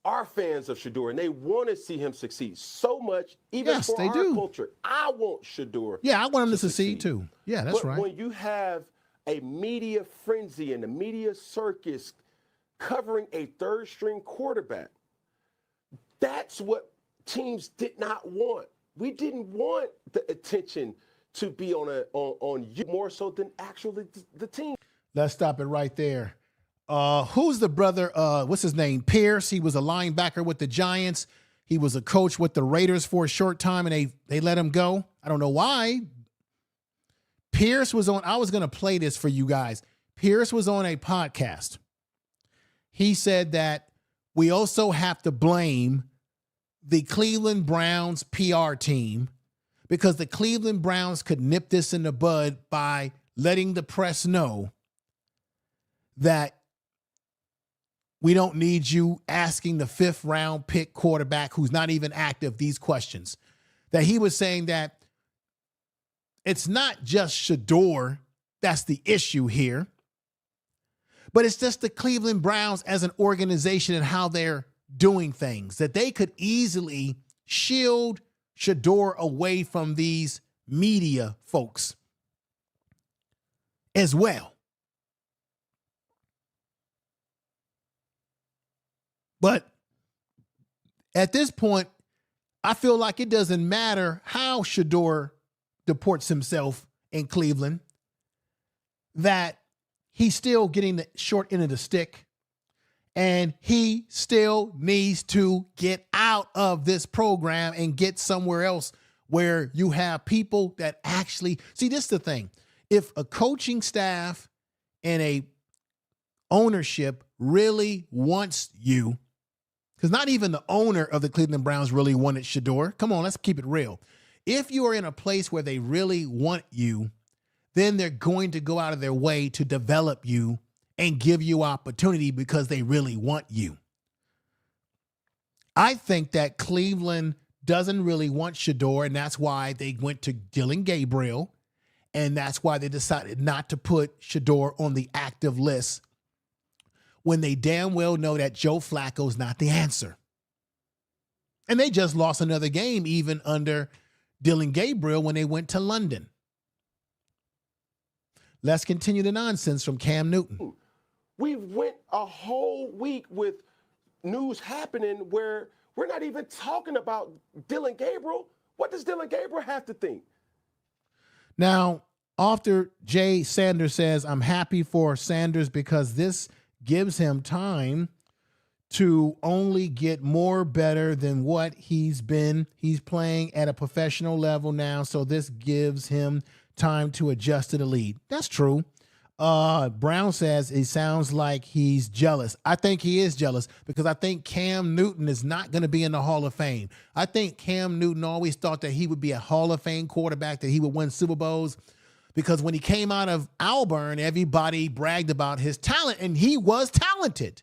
are fans of Shedeur and they want to see him succeed so much, even Yes, for they our do. culture. I want Shedeur. Yeah, I want him to succeed too. Yeah, that's but right. When you have a media frenzy and a media circus covering a third-string quarterback, that's what teams did not want. We didn't want the attention to be on you more so than actually the team. Let's stop it right there. Who's the brother? What's his name? Pierce. He was a linebacker with the Giants. He was a coach with the Raiders for a short time, and they let him go. I don't know why. Pierce was on. I was going to play this for you guys. Pierce was on a podcast. He said that we also have to blame the Cleveland Browns PR team because the Cleveland Browns could nip this in the bud by letting the press know that we don't need you asking the 5th round pick quarterback who's not even active these questions. That he was saying that it's not just Shedeur that's the issue here, but it's just the Cleveland Browns as an organization and how they're doing things, that they could easily shield Shedeur away from these media folks as well. But at this point, I feel like it doesn't matter how Shedeur deports himself in Cleveland, that he's still getting the short end of the stick, and he still needs to get out of this program and get somewhere else where you have people that actually see. This is the thing. If a coaching staff and a ownership really wants you, because not even the owner of the Cleveland Browns really wanted Shedeur. Come on, let's keep it real. If you are in a place where they really want you, then they're going to go out of their way to develop you and give you opportunity because they really want you. I think that Cleveland doesn't really want Shedeur, and that's why they went to Dillon Gabriel, and that's why they decided not to put Shedeur on the active list when they damn well know that Joe Flacco's not the answer. And they just lost another game even under Dillon Gabriel when they went to London. Let's continue the nonsense from Cam Newton. We went a whole week with news happening where we're not even talking about Dillon Gabriel. What does Dillon Gabriel have to think? Now, after Jay Sanders says, I'm happy for Sanders because this gives him time to only get more better than what he's been. He's playing at a professional level now, so this gives him time to adjust to the lead. That's true. Brown says it sounds like he's jealous. I think he is jealous because I think Cam Newton is not going to be in the Hall of Fame. I think Cam Newton always thought that he would be a Hall of Fame quarterback, that he would win Super Bowls, because when he came out of Auburn, everybody bragged about his talent, and he was talented.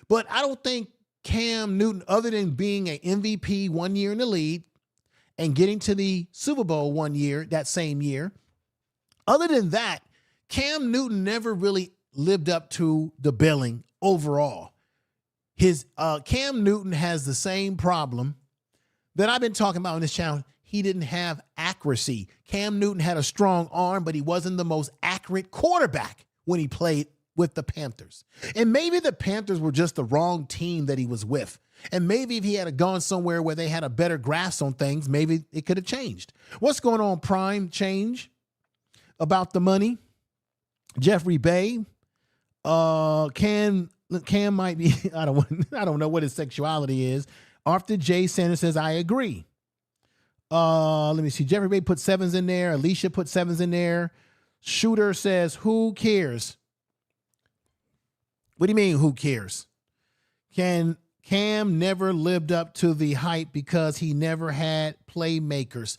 But I don't think Cam Newton, other than being an MVP 1 year in the league and getting to the Super Bowl 1 year, that same year, other than that, Cam Newton never really lived up to the billing overall. His Cam Newton has the same problem that I've been talking about on this channel. He didn't have accuracy. Cam Newton had a strong arm, but he wasn't the most accurate quarterback when he played with the Panthers. And maybe the Panthers were just the wrong team that he was with. And maybe if he had gone somewhere where they had a better grasp on things, maybe it could have changed. What's going on, Prime Change? About the money? Jeffrey Bay, Cam might be, I don't know what his sexuality is. After Jay Sanders says, I agree. Let me see. Jeffrey Bay put 7s in there. Alicia put 7s in there. Shooter says, who cares? What do you mean, who cares? Cam never lived up to the hype because he never had playmakers.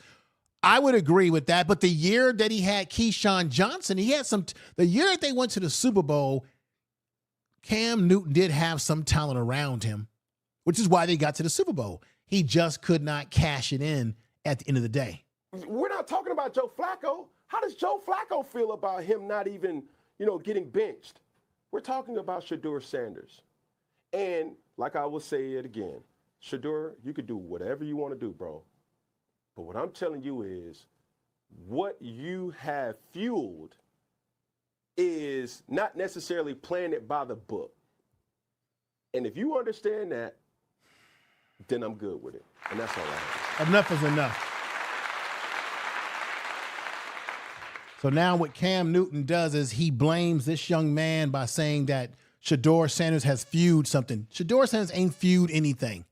I would agree with that. But the year that he had Keyshawn Johnson, the year that they went to the Super Bowl, Cam Newton did have some talent around him, which is why they got to the Super Bowl. He just could not cash it in at the end of the day. We're not talking about Joe Flacco. How does Joe Flacco feel about him not even, getting benched? We're talking about Shedeur Sanders. And like I will say it again, Shedeur, you could do whatever you want to do, bro. But what I'm telling you is what you have fueled is not necessarily playing it by the book. And if you understand that, then I'm good with it. And that's all I have. Enough is enough. So now what Cam Newton does is he blames this young man by saying that Shedeur Sanders has feud something. Shedeur Sanders ain't feud anything.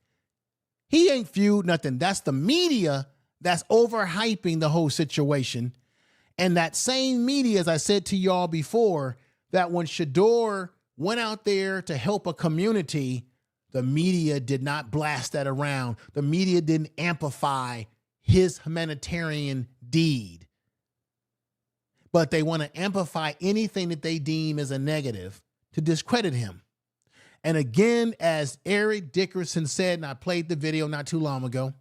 He ain't feud nothing. That's the media that's overhyping the whole situation. And that same media, as I said to y'all before, that when Shedeur went out there to help a community, the media did not blast that around. The media didn't amplify his humanitarian deed. But they want to amplify anything that they deem as a negative to discredit him. And again, as Eric Dickerson said, and I played the video not too long ago,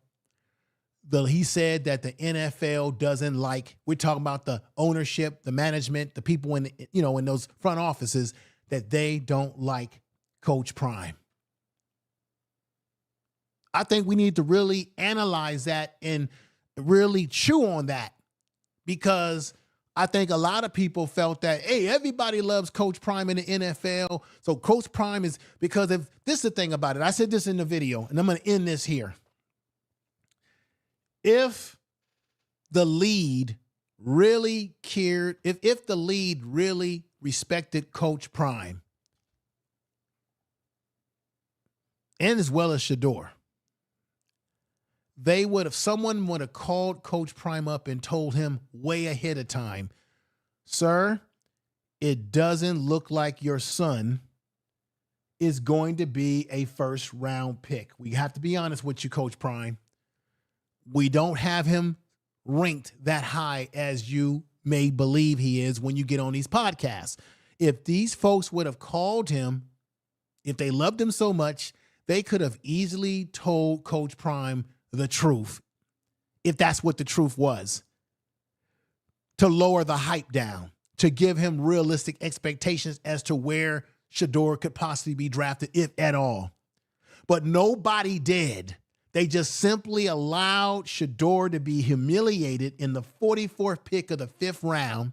he said that the NFL doesn't like, we're talking about the ownership, the management, the people in, in those front offices, that they don't like Coach Prime. I think we need to really analyze that and really chew on that, because I think a lot of people felt that, hey, everybody loves Coach Prime in the NFL. So Coach Prime is, because if this is the thing about it, I said this in the video, and I'm going to end this here. If the lead really cared, if the lead really respected Coach Prime, and as well as Shedeur, they would have, someone would have called Coach Prime up and told him way ahead of time, sir, it doesn't look like your son is going to be a first round pick. We have to be honest with you, Coach Prime. We don't have him ranked that high as you may believe he is when you get on these podcasts. If these folks would have called him, if they loved him so much, they could have easily told Coach Prime the truth, if that's what the truth was, to lower the hype down, to give him realistic expectations as to where Shedeur could possibly be drafted, if at all. But nobody did. They just simply allowed Shedeur to be humiliated in the 44th pick of the 5th round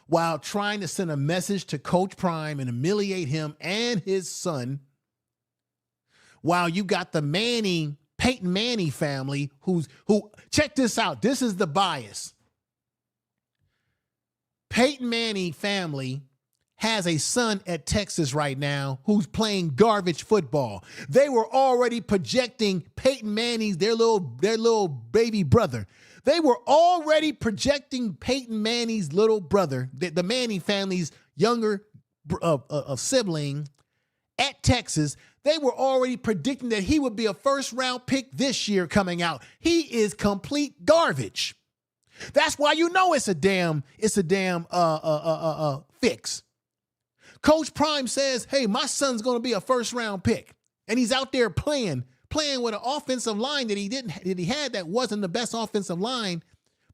while trying to send a message to Coach Prime and humiliate him and his son, while you got the Peyton Manning family who check this out. This is the bias. Peyton Manning family has a son at Texas right now who's playing garbage football. They were already projecting Peyton Manning's, their little baby brother. They were already projecting Peyton Manning's little brother, the Manning family's younger sibling at Texas. They were already predicting that he would be a first-round pick this year coming out. He is complete garbage. That's why you know it's a damn fix. Coach Prime says, hey, my son's going to be a first-round pick. And he's out there playing with an offensive line that he had that wasn't the best offensive line,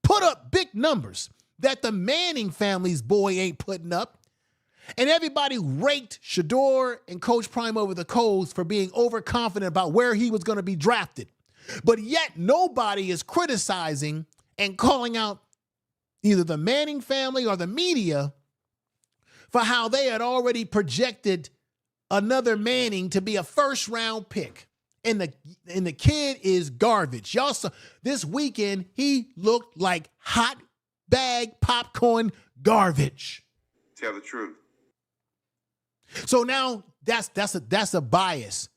put up big numbers that the Manning family's boy ain't putting up. And everybody raked Shedeur and Coach Prime over the coals for being overconfident about where he was going to be drafted. But yet nobody is criticizing and calling out either the Manning family or the media for how they had already projected another Manning to be a first-round pick. And the kid is garbage. Y'all saw this weekend, he looked like hot bag popcorn garbage. Tell the truth. So now that's a bias.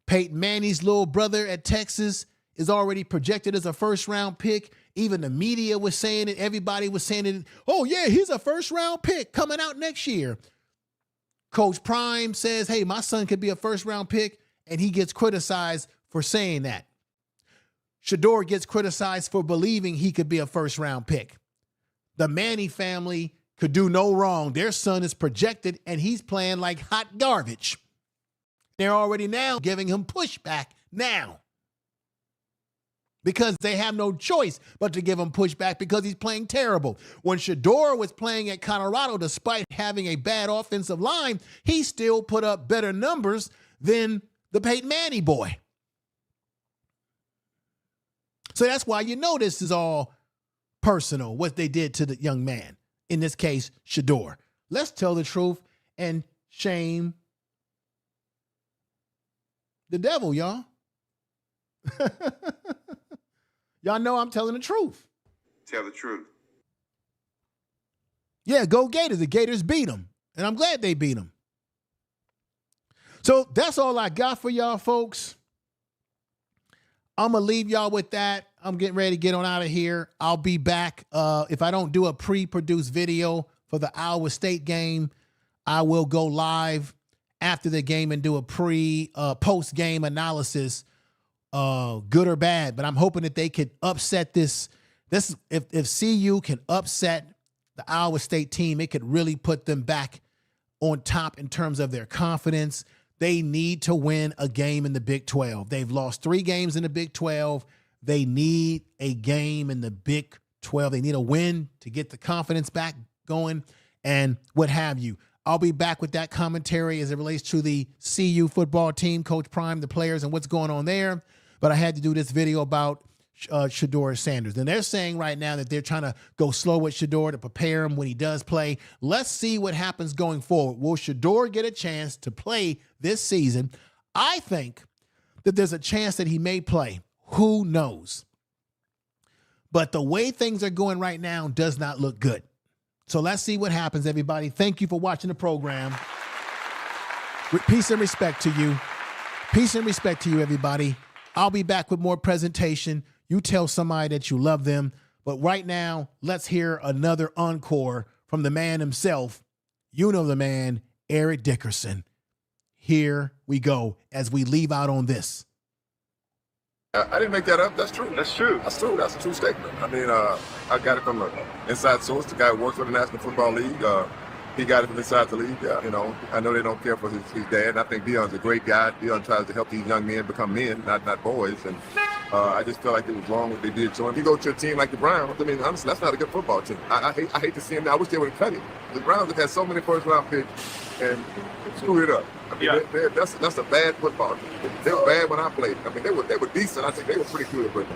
Peyton Manning's little brother at Texas is already projected as a first-round pick. Even the media was saying it. Everybody was saying it. Oh, yeah, he's a first-round pick coming out next year. Coach Prime says, hey, my son could be a first-round pick, and he gets criticized for saying that. Shedeur gets criticized for believing he could be a first-round pick. The Manning family could do no wrong. Their son is projected, and he's playing like hot garbage. They're already now giving him pushback now, because they have no choice but to give him pushback because he's playing terrible. When Shedeur was playing at Colorado, despite having a bad offensive line, he still put up better numbers than the Peyton Manning boy. So that's why you know this is all personal, what they did to the young man. In this case, Shedeur. Let's tell the truth and shame the devil, y'all. Y'all know I'm telling the truth. Tell the truth. Yeah, go Gators. The Gators beat them, and I'm glad they beat them. So that's all I got for y'all, folks. I'm going to leave y'all with that. I'm getting ready to get on out of here. I'll be back. If I don't do a pre-produced video for the Iowa State game, I will go live after the game and do a post-game analysis, good or bad. But I'm hoping that they could upset this. If CU can upset the Iowa State team, it could really put them back on top in terms of their confidence. They need to win a game in the Big 12. They've lost 3 games in the Big 12. They need a game in the Big 12. They need a win to get the confidence back going and what have you. I'll be back with that commentary as it relates to the CU football team, Coach Prime, the players, and what's going on there. But I had to do this video about Shedeur Sanders. And they're saying right now that they're trying to go slow with Shedeur to prepare him when he does play. Let's see what happens going forward. Will Shedeur get a chance to play this season? I think that there's a chance that he may play. Who knows? But the way things are going right now does not look good. So let's see what happens, everybody. Thank you for watching the program. Peace and respect to you. Peace and respect to you, everybody. I'll be back with more presentation. You tell somebody that you love them. But right now, let's hear another encore from the man himself. You know the man, Eric Dickerson. Here we go as we leave out on this. I didn't make that up. That's true. That's true. That's true. That's a true statement. I mean, I got it from an inside source. The guy who works for the National Football League. He got it from inside the league. You know, I know they don't care for his dad. I think Deion's a great guy. Deion tries to help these young men become men, not boys. And I just feel like it was wrong what they did to him. If you go to a team like the Browns, I mean, honestly, that's not a good football team. I hate to see him. I wish they would have cut him. The Browns have had so many first-round picks and screwed it up. I mean, that's a bad football team. They were bad when I played. I mean, they were decent. I think they were pretty good, but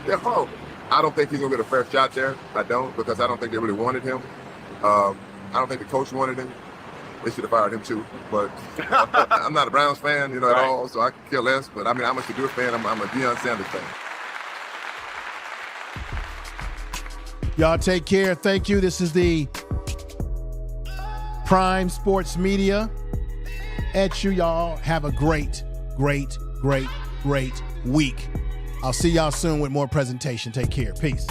they're horrible. I don't think he's gonna get a fair shot there. I don't, because I don't think they really wanted him. I don't think the coach wanted him. They should have fired him too. But I'm not a Browns fan, you know, at all, so I could care less. But I mean, I'm a Shedeur fan. I'm a Deion Sanders fan. Y'all take care. Thank you. This is the Prime Sports Media. At you, y'all have a great week. I'll see y'all soon with more presentation. Take care. Peace.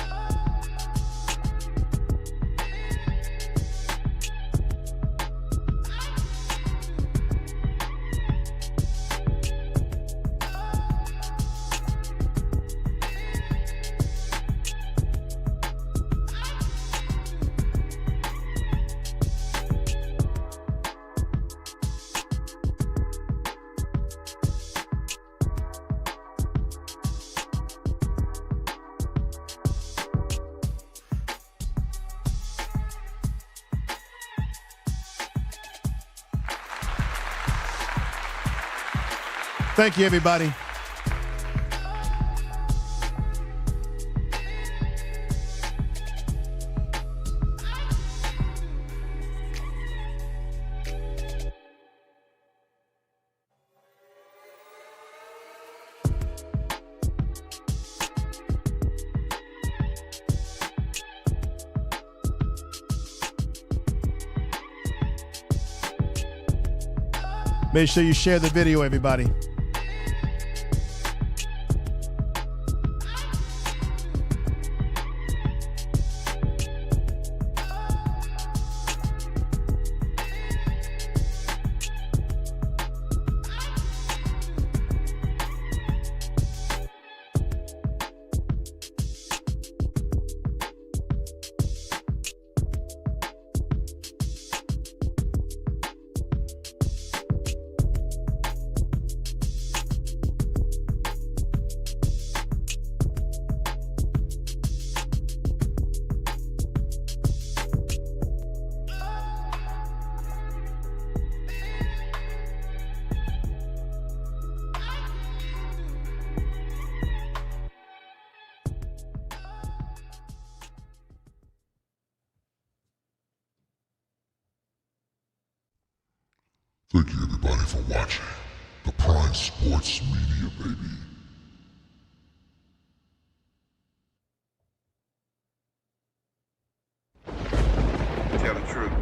Thank you, everybody. Make sure you share the video, everybody. Thank you, everybody, for watching the Prime Sports Media, baby. Tell the truth.